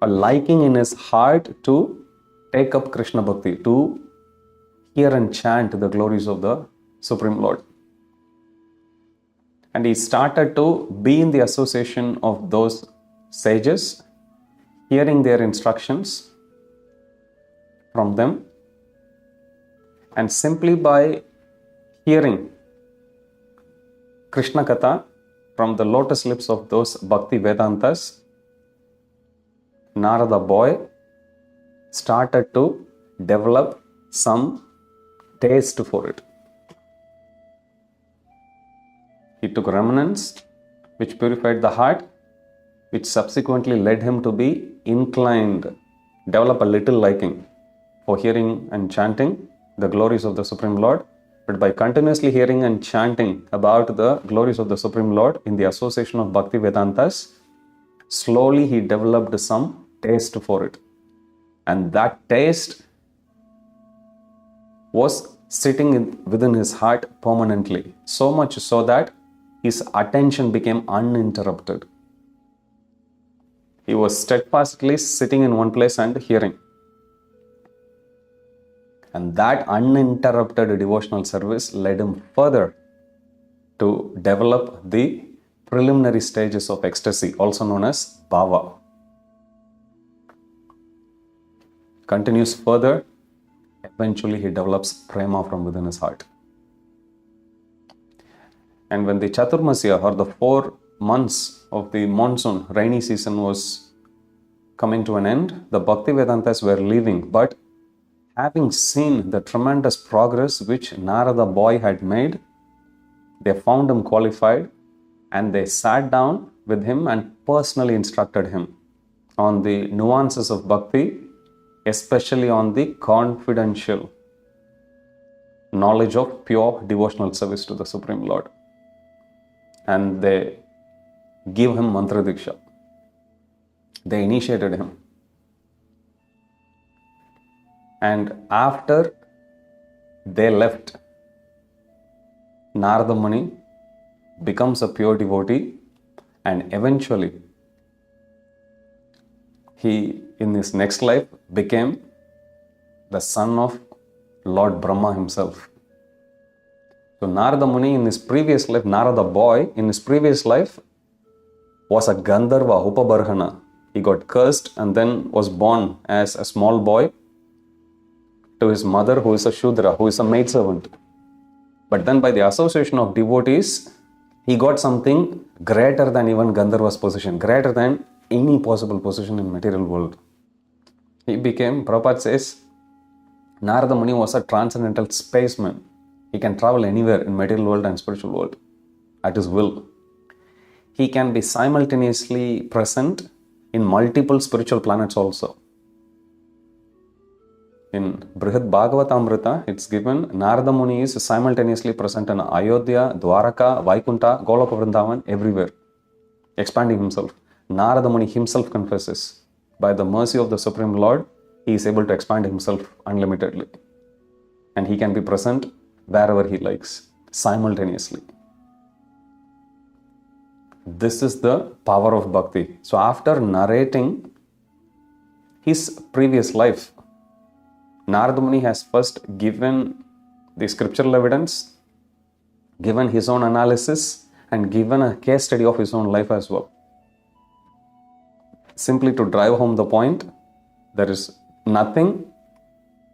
a liking in his heart to take up Krishna Bhakti, to hear and chant the glories of the Supreme Lord. And he started to be in the association of those sages, hearing their instructions from them. And simply by hearing Krishna Katha from the lotus lips of those Bhakti Vedantas, Narada boy started to develop some taste for it. He took remnants which purified the heart, which subsequently led him to be inclined, develop a little liking for hearing and chanting the glories of the Supreme Lord. But by continuously hearing and chanting about the glories of the Supreme Lord in the association of Bhakti Vedantas, slowly he developed some taste for it. And that taste was sitting within his heart permanently. So much so that his attention became uninterrupted. He was steadfastly sitting in one place and hearing. And that uninterrupted devotional service led him further to develop the preliminary stages of ecstasy, also known as bhava. Continues further, eventually he develops prema from within his heart. And when the Chaturmasya, or the 4 months of the monsoon, rainy season was coming to an end, the Bhaktivedantas were leaving. But having seen the tremendous progress which Narada boy had made, they found him qualified and they sat down with him and personally instructed him on the nuances of bhakti, especially on the confidential knowledge of pure devotional service to the Supreme Lord. And they give him mantra diksha. They initiated him. And after they left, Narada Muni becomes a pure devotee, and eventually he, in his next life, became the son of Lord Brahma himself. So Narada Muni in his previous life, Narada boy in his previous life was a Gandharva, Upabarhana. He got cursed and then was born as a small boy to his mother, who is a Shudra, who is a maidservant. But then by the association of devotees, he got something greater than even Gandharva's position, greater than any possible position in material world. He became, Prabhupada says, Narada Muni was a transcendental spaceman. He can travel anywhere in material world and spiritual world at his will. He can be simultaneously present in multiple spiritual planets also. In Srimad Bhagavatam, it's given Narada Muni is simultaneously present in Ayodhya, Dwaraka, Vaikunta, Goloka Vrindavan, everywhere, expanding himself. Narada Muni himself confesses, by the mercy of the Supreme Lord, he is able to expand himself unlimitedly. And he can be present wherever he likes, simultaneously. This is the power of bhakti. So after narrating his previous life, Narada Muni has first given the scriptural evidence, given his own analysis, and given a case study of his own life as well. Simply to drive home the point, there is nothing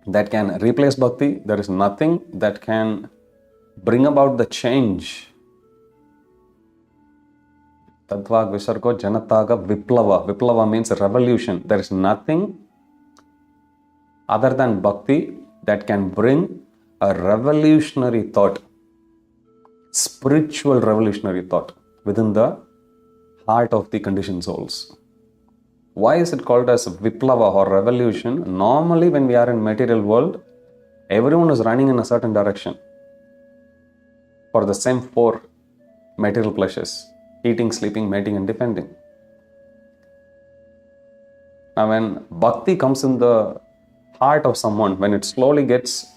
that can replace bhakti, there is nothing that can bring about the change. Tadvag Visargo Janataga Viplava. Viplava means revolution. There is nothing other than bhakti that can bring a revolutionary thought, spiritual revolutionary thought within the heart of the conditioned souls. Why is it called as Viplava or revolution? Normally when we are in material world, everyone is running in a certain direction for the same four material pleasures: eating, sleeping, mating and defending. Now when bhakti comes in the heart of someone, when it slowly gets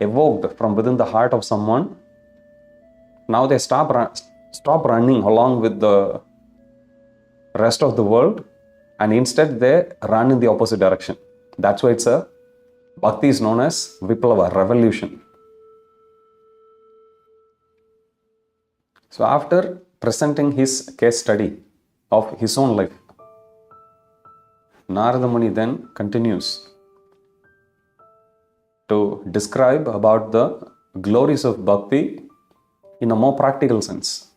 evoked from within the heart of someone, now they stop running along with the rest of the world, and instead they run in the opposite direction. That's why bhakti is known as Viplava, revolution. So after presenting his case study of his own life, Narada Muni then continues to describe about the glories of bhakti in a more practical sense.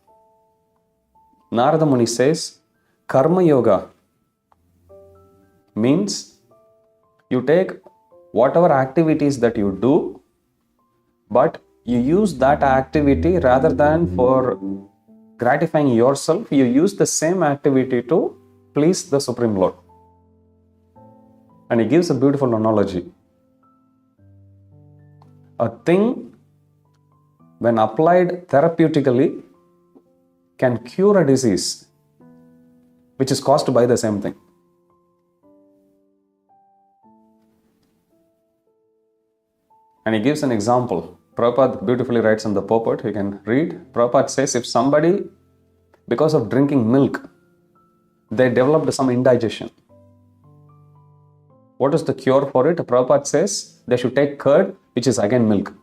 Narada Muni says, Karma Yoga means you take whatever activities that you do, but you use that activity rather than for gratifying yourself, you use the same activity to please the Supreme Lord. And he gives a beautiful analogy. A thing, when applied therapeutically, can cure a disease which is caused by the same thing. And he gives an example. Prabhupada beautifully writes on the purport, you can read. Prabhupada says, if somebody, because of drinking milk, they developed some indigestion, what is the cure for it? Prabhupada says they should take curd, which is again milk.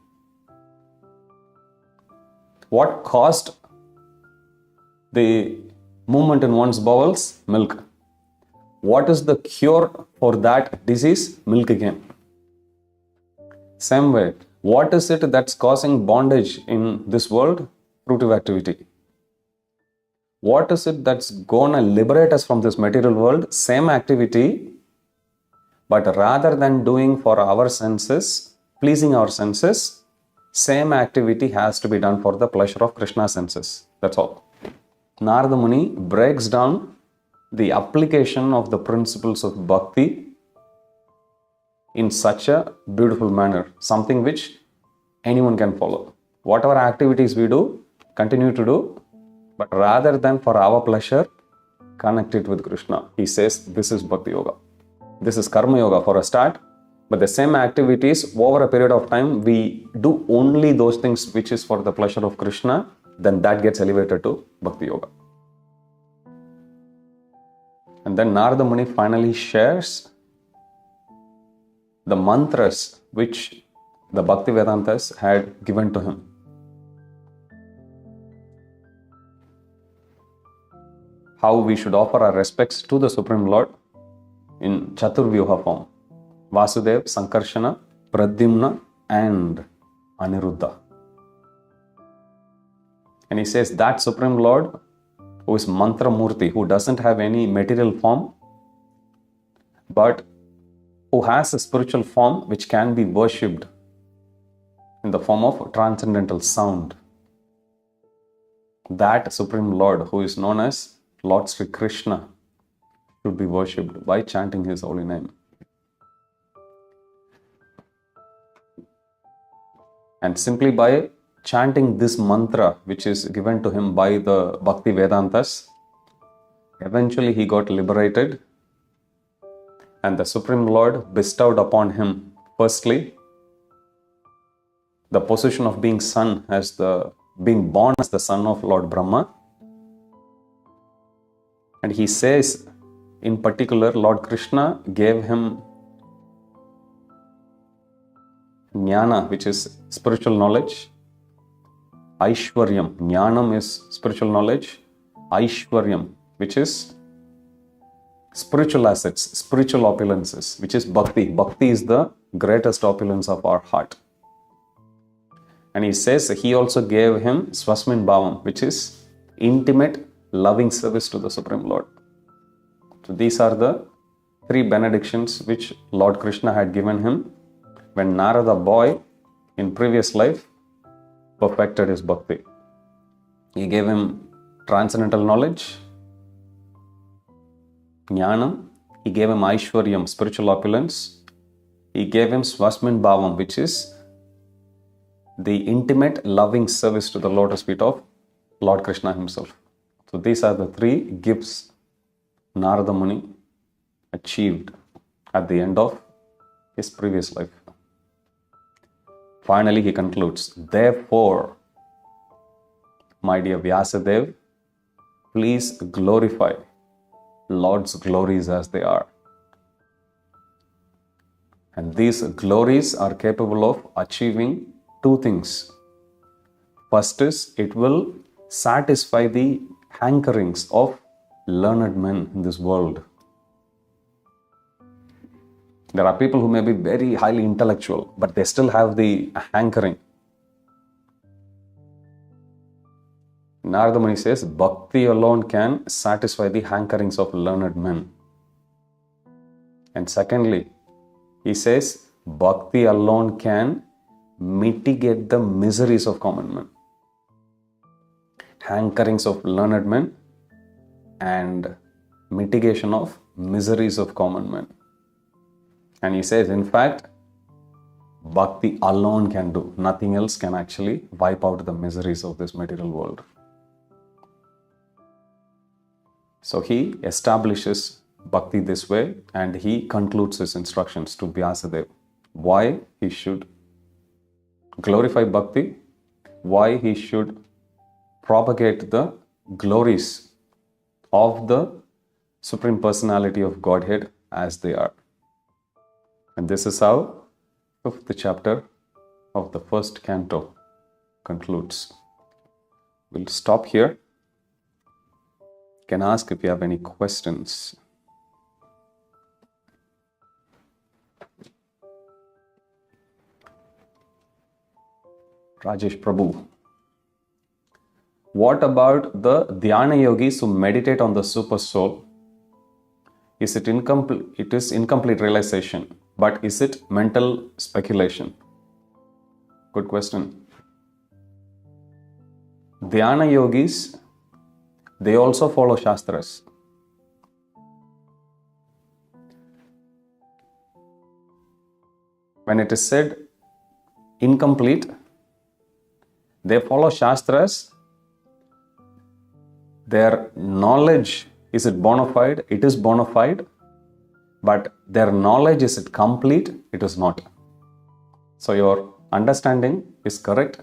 What caused the movement in one's bowels? Milk. What is the cure for that disease? Milk again. Same way, what is it that's causing bondage in this world? Fruitive activity. What is it that's gonna liberate us from this material world? Same activity, but rather than doing for our senses, pleasing our senses, same activity has to be done for the pleasure of Krishna's senses. That's all. Narada Muni breaks down the application of the principles of bhakti in such a beautiful manner, something which anyone can follow. Whatever activities we do, continue to do, but rather than for our pleasure, connect it with Krishna. He says this is Bhakti Yoga. This is Karma Yoga for a start, but the same activities over a period of time, we do only those things which is for the pleasure of Krishna, then that gets elevated to Bhakti Yoga. And then Narada Muni finally shares the mantras which the Bhaktivedantas had given to him. How we should offer our respects to the Supreme Lord in Chaturvyuha form. Vasudev, Sankarshana, Pradyumna and Aniruddha. And he says that Supreme Lord who is Mantra Murti, who doesn't have any material form, but who has a spiritual form which can be worshipped in the form of transcendental sound. That Supreme Lord, who is known as Lord Sri Krishna, should be worshipped by chanting his holy name. And simply by chanting this mantra, which is given to him by the Bhaktivedantas, eventually he got liberated, and the Supreme Lord bestowed upon him, firstly, the position of being being born as the son of Lord Brahma. And he says, in particular, Lord Krishna gave him jnana, which is spiritual knowledge. Aishwaryam, jnanam is spiritual knowledge. Aishwaryam, which is spiritual assets, spiritual opulences, which is bhakti. Bhakti is the greatest opulence of our heart. And he says he also gave him swasmin bhavam, which is intimate, loving service to the Supreme Lord. So these are the three benedictions which Lord Krishna had given him when Narada boy in previous life perfected his bhakti. He gave him transcendental knowledge, jnanam. He gave him aishwaryam, spiritual opulence. He gave him swasmin bhavam, which is the intimate loving service to the lotus feet of Lord Krishna himself. So these are the three gifts Narada Muni achieved at the end of his previous life. Finally, he concludes, therefore, my dear Vyasadeva, please glorify Lord's glories as they are. And these glories are capable of achieving two things. First is, it will satisfy the hankerings of learned men in this world. There are people who may be very highly intellectual, but they still have the hankering. Narada Muni says, bhakti alone can satisfy the hankerings of learned men. And secondly, he says, bhakti alone can mitigate the miseries of common men. Hankerings of learned men and mitigation of miseries of common men. And he says, in fact, bhakti alone can do. Nothing else can actually wipe out the miseries of this material world. So he establishes bhakti this way, and he concludes his instructions to Vyasadeva. Why he should glorify bhakti, why he should propagate the glories of the Supreme Personality of Godhead as they are. And this is how the 5th chapter of the 1st canto concludes. We'll stop here. You can ask if you have any questions. Rajesh Prabhu. What about the dhyana yogis who meditate on the super soul? Is it incomplete? It is incomplete realization, but is it mental speculation? Good question. Dhyana yogis, they also follow Shastras. When it is said incomplete, they follow Shastras. Their knowledge, is it bona fide? It is bona fide. But their knowledge, is it complete? It is not. So your understanding is correct.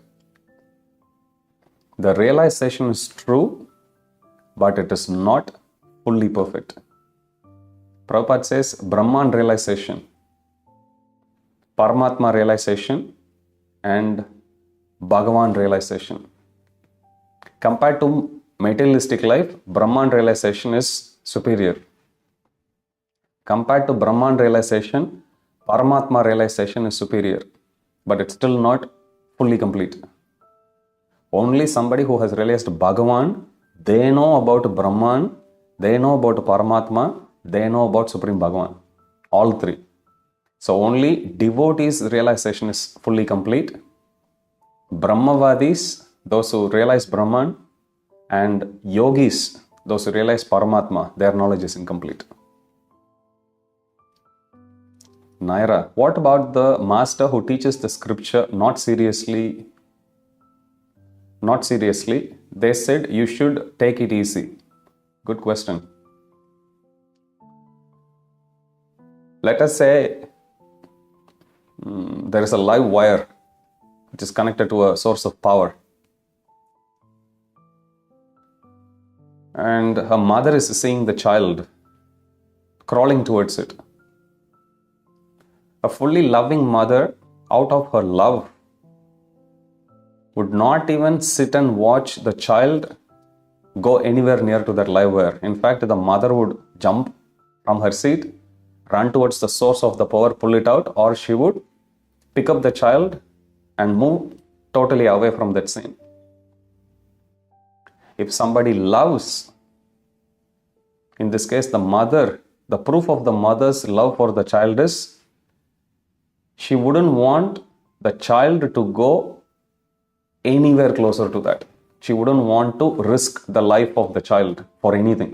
The realization is true, but it is not fully perfect. Prabhupada says Brahman realization, Paramatma realization, and Bhagavan realization. Compared to materialistic life, Brahman realization is superior. Compared to Brahman realization, Paramatma realization is superior, but it's still not fully complete. Only somebody who has realized Bhagavan, they know about Brahman, they know about Paramatma, they know about Supreme Bhagavan. All three. So only devotees' realization is fully complete. Brahmavadis, those who realize Brahman, and yogis, those who realize Paramatma, their knowledge is incomplete. Naira, what about the master who teaches the scripture not seriously? Not seriously. They said you should take it easy. Good question. Let us say there is a live wire which is connected to a source of power. And her mother is seeing the child crawling towards it. A fully loving mother, out of her love, would not even sit and watch the child go anywhere near to that live wire. In fact, the mother would jump from her seat, run towards the source of the power, pull it out, or she would pick up the child and move totally away from that scene. If somebody loves, in this case the mother, the proof of the mother's love for the child is she wouldn't want the child to go anywhere closer to that. She wouldn't want to risk the life of the child for anything.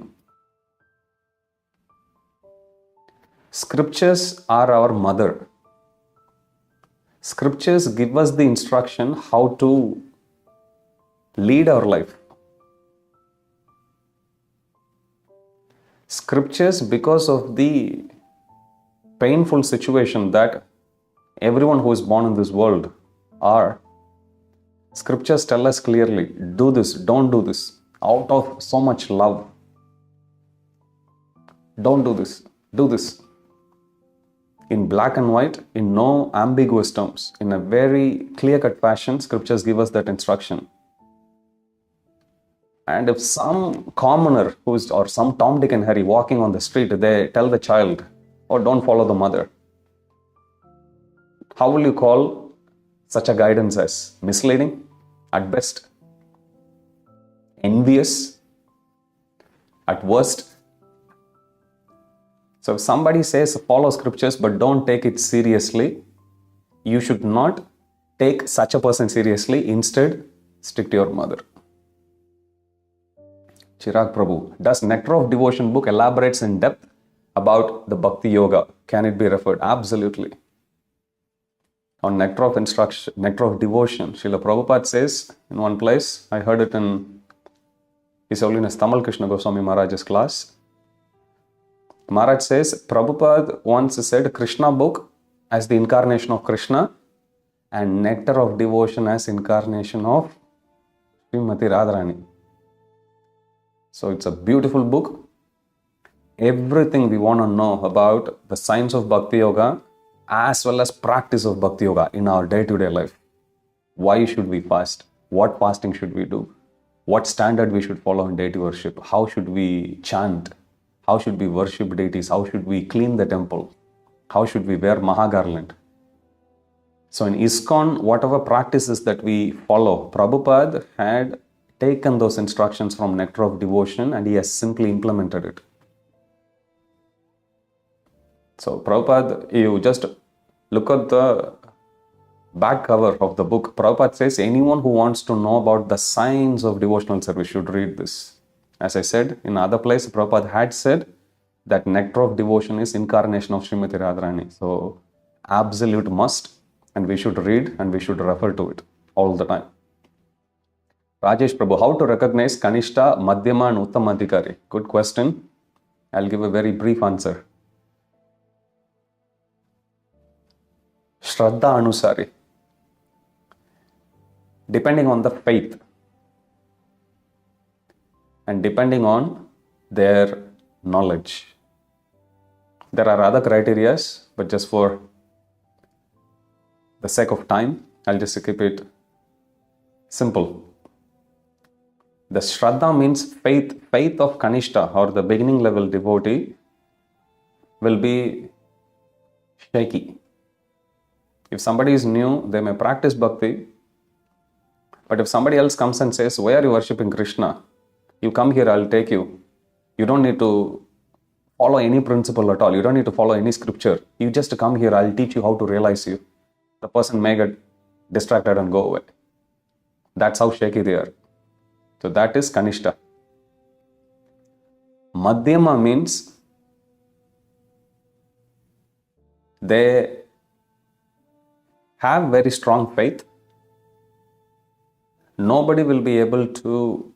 Scriptures are our mother. Scriptures give us the instruction how to lead our life. Scriptures, because of the painful situation that everyone who is born in this world are, scriptures tell us clearly, do this, don't do this, out of so much love. Don't do this, do this. In black and white, in no ambiguous terms, in a very clear-cut fashion, scriptures give us that instruction. And if some commoner or some Tom, Dick and Harry walking on the street, they tell the child, oh, don't follow the mother. How will you call such a guidance as misleading at best? Envious at worst? So if somebody says follow scriptures but don't take it seriously, you should not take such a person seriously. Instead, stick to your mother. Chirag Prabhu, does Nectar of Devotion book elaborates in depth about the Bhakti Yoga? Can it be referred? Absolutely. On Nectar of Instruction, Nectar of Devotion, Srila Prabhupada says in one place, I heard it in His Holiness Tamal Krishna Goswami Maharaj's class. Maharaj says, Prabhupada once said Krishna book as the incarnation of Krishna and Nectar of Devotion as incarnation of Srimati Radharani. So it's a beautiful book. Everything we want to know about the science of Bhakti Yoga as well as practice of Bhakti Yoga in our day-to-day life. Why should we fast? What fasting should we do? What standard we should follow in deity worship? How should we chant? How should we worship deities? How should we clean the temple? How should we wear Maha garland? So in ISKCON, whatever practices that we follow, Prabhupada had taken those instructions from Nectar of Devotion and he has simply implemented it. So Prabhupada, you just look at the back cover of the book. Prabhupada says anyone who wants to know about the science of devotional service should read this. As I said, in other place, Prabhupada had said that Nectar of Devotion is incarnation of Srimati Radharani. So absolute must, and we should read and we should refer to it all the time. Rajesh Prabhu, how to recognize Kanishta, Madhyama and Uttamadhikari? Good question. I'll give a very brief answer. Shraddha Anusari. Depending on the faith and depending on their knowledge. There are other criteria, but just for the sake of time, I'll just keep it simple. The Shraddha means faith. Faith of Kanishta or the beginning level devotee will be shaky. If somebody is new, they may practice bhakti. But if somebody else comes and says, why are you worshipping Krishna? You come here, I'll take you. You don't need to follow any principle at all. You don't need to follow any scripture. You just come here, I'll teach you how to realize you. The person may get distracted and go away. That's how shaky they are. So that is Kanishta. Madhyama means they have very strong faith. Nobody will be able to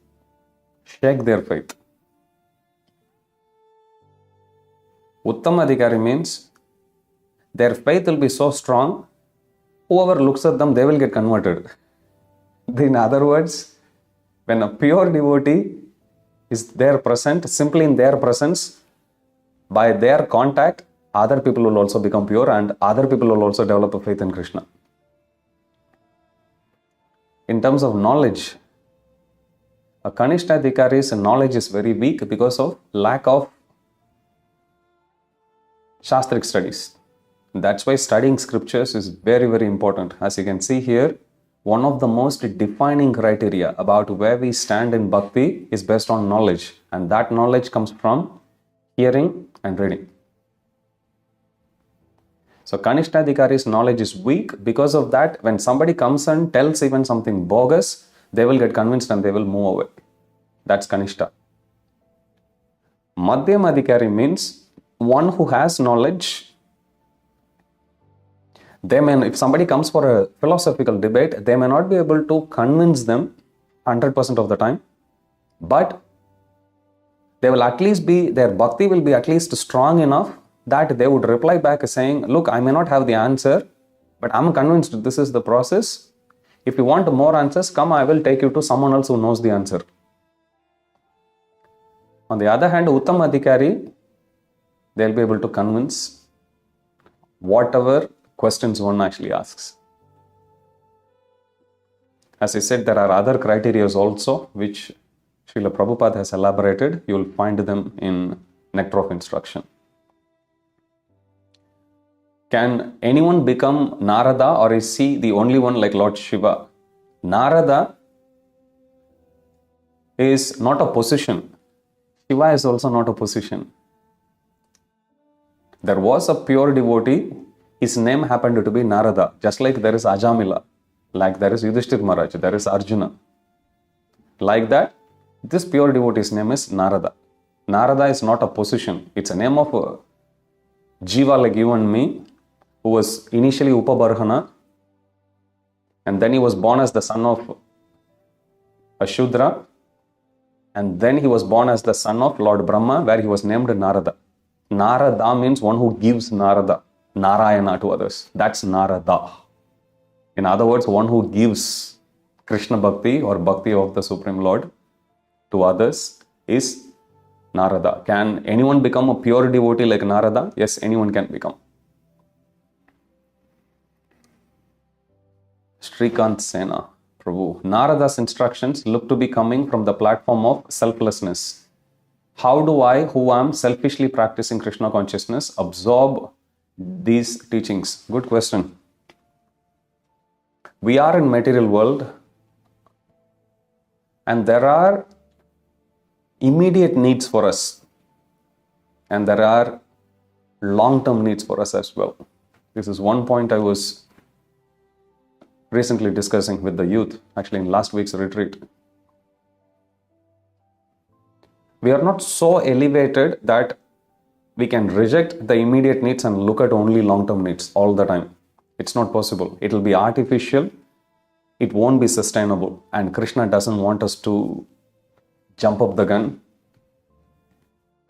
shake their faith. Uttamadhikari means their faith will be so strong, whoever looks at them, they will get converted. In other words, when a pure devotee is there present, simply in their presence, by their contact, other people will also become pure and other people will also develop a faith in Krishna. In terms of knowledge, a Kanishtadhikari's knowledge is very weak because of lack of Shastric studies. That's why studying scriptures is very, very important. As you can see here, one of the most defining criteria about where we stand in bhakti is based on knowledge. And that knowledge comes from hearing and reading. So Kanishtadhikari's knowledge is weak. Because of that, when somebody comes and tells even something bogus, they will get convinced and they will move away. That's Kanishta. Madhyamadhikari means one who has knowledge. If somebody comes for a philosophical debate, they may not be able to convince them 100% of the time, but they will at least their bhakti will be at least strong enough that they would reply back saying, look, I may not have the answer, but I'm convinced this is the process. If you want more answers, come, I will take you to someone else who knows the answer. On the other hand, Uttam Adhikari, they'll be able to convince whatever questions one actually asks. As I said, there are other criteria also, which Srila Prabhupada has elaborated. You will find them in Nectar of Instruction. Can anyone become Narada, or is he the only one like Lord Shiva? Narada is not a position. Shiva is also not a position. There was a pure devotee. His name happened to be Narada. Just like there is Ajamila, like there is Yudhishthir Maharaj, there is Arjuna. Like that, this pure devotee's name is Narada. Narada is not a position. It's a name of a Jiva like you and me, who was initially Upabarhana, and then he was born as the son of a Shudra, and then he was born as the son of Lord Brahma, where he was named Narada. Narada means one who gives Narayana to others. That's Narada. In other words, one who gives Krishna Bhakti or Bhakti of the Supreme Lord to others is Narada. Can anyone become a pure devotee like Narada? Yes, anyone can become. Srikant Sena, Prabhu. Narada's instructions look to be coming from the platform of selflessness. How do I, who am selfishly practicing Krishna consciousness, absorb these teachings? Good question. We are in material world, and there are immediate needs for us, and there are long-term needs for us as well. This is one point I was recently discussing with the youth, actually in last week's retreat. We are not so elevated that we can reject the immediate needs and look at only long-term needs all the time. It's not possible. It will be artificial. It won't be sustainable. And Krishna doesn't want us to jump up the gun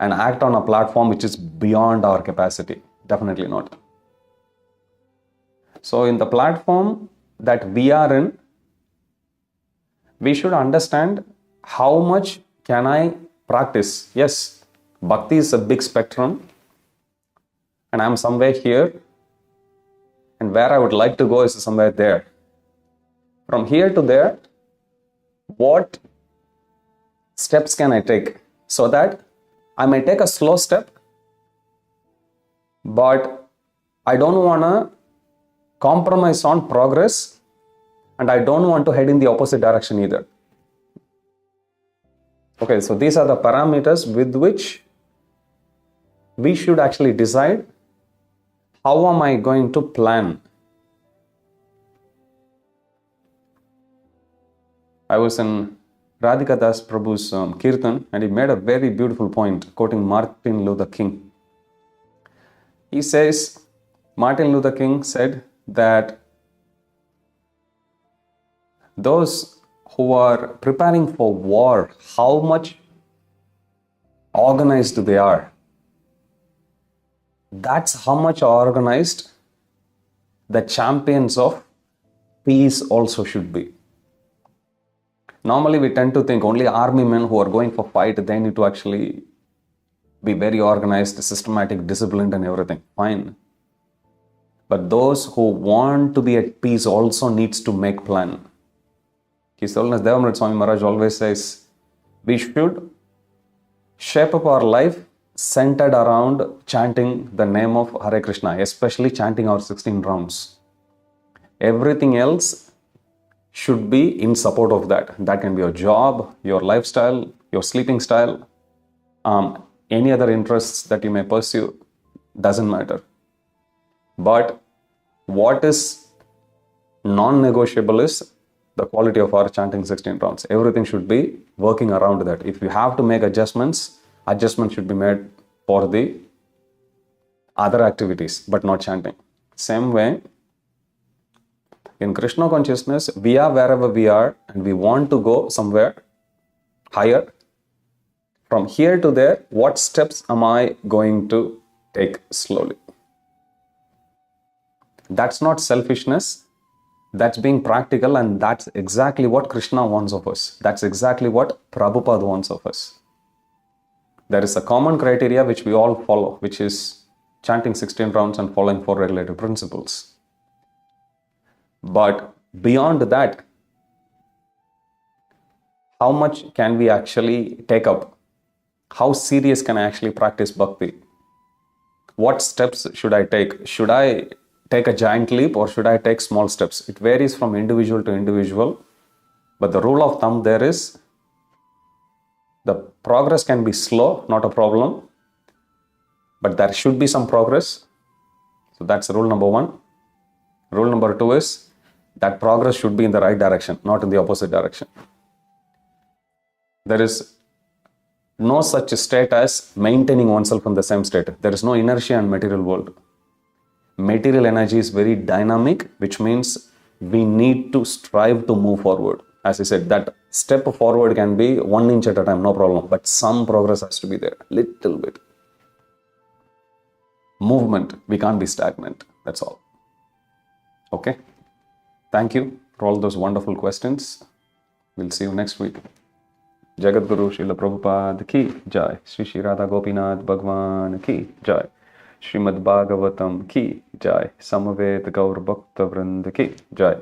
and act on a platform which is beyond our capacity. Definitely not. So in the platform that we are in, we should understand how much can I practice. Yes, bhakti is a big spectrum, and I'm somewhere here, and where I would like to go is somewhere there. From here to there, what steps can I take so that I may take a slow step, but I don't want to compromise on progress, and I don't want to head in the opposite direction either. Okay, so these are the parameters with which we should actually decide how am I going to plan. I was in Radhika Das Prabhu's Kirtan, and he made a very beautiful point, quoting Martin Luther King. He says, Martin Luther King said that those who are preparing for war, how much organized they are. That's how much organized the champions of peace also should be. Normally we tend to think only army men who are going for fight, they need to actually be very organized, systematic, disciplined and everything. Fine. But those who want to be at peace also needs to make plan. His Holiness Devamrit Swami Maharaj always says, we should shape up our life centered around chanting the name of Hare Krishna, especially chanting our 16 rounds. Everything else should be in support of that. That can be your job, your lifestyle, your sleeping style, any other interests that you may pursue, doesn't matter. But what is non-negotiable is the quality of our chanting 16 rounds. Everything should be working around that. If you have to make adjustments, adjustments should be made for the other activities, but not chanting. Same way, in Krishna consciousness, we are wherever we are and we want to go somewhere higher. From here to there, what steps am I going to take slowly? That's not selfishness. That's being practical, and that's exactly what Krishna wants of us. That's exactly what Prabhupada wants of us. There is a common criteria which we all follow, which is chanting 16 rounds and following 4 regulative principles. But beyond that, how much can we actually take up? How serious can I actually practice bhakti? What steps should I take? Should I take a giant leap or should I take small steps? It varies from individual to individual. But the rule of thumb there is the progress can be slow, not a problem. But there should be some progress. So that's rule number 1. Rule number 2 is that progress should be in the right direction, not in the opposite direction. There is no such state as maintaining oneself in the same state. There is no inertia in material world. Material energy is very dynamic, which means we need to strive to move forward. As I said, that step forward can be 1 inch at a time, no problem. But some progress has to be there, little bit. Movement, we can't be stagnant. That's all. Okay. Thank you for all those wonderful questions. We'll see you next week. Jagat Guru Srila Prabhupada ki jai. Shri Radha Gopinath Bhagwan ki jai. Srimad Bhagavatam ki jai. Samaved Gaur Bhakta Vrinda ki jai.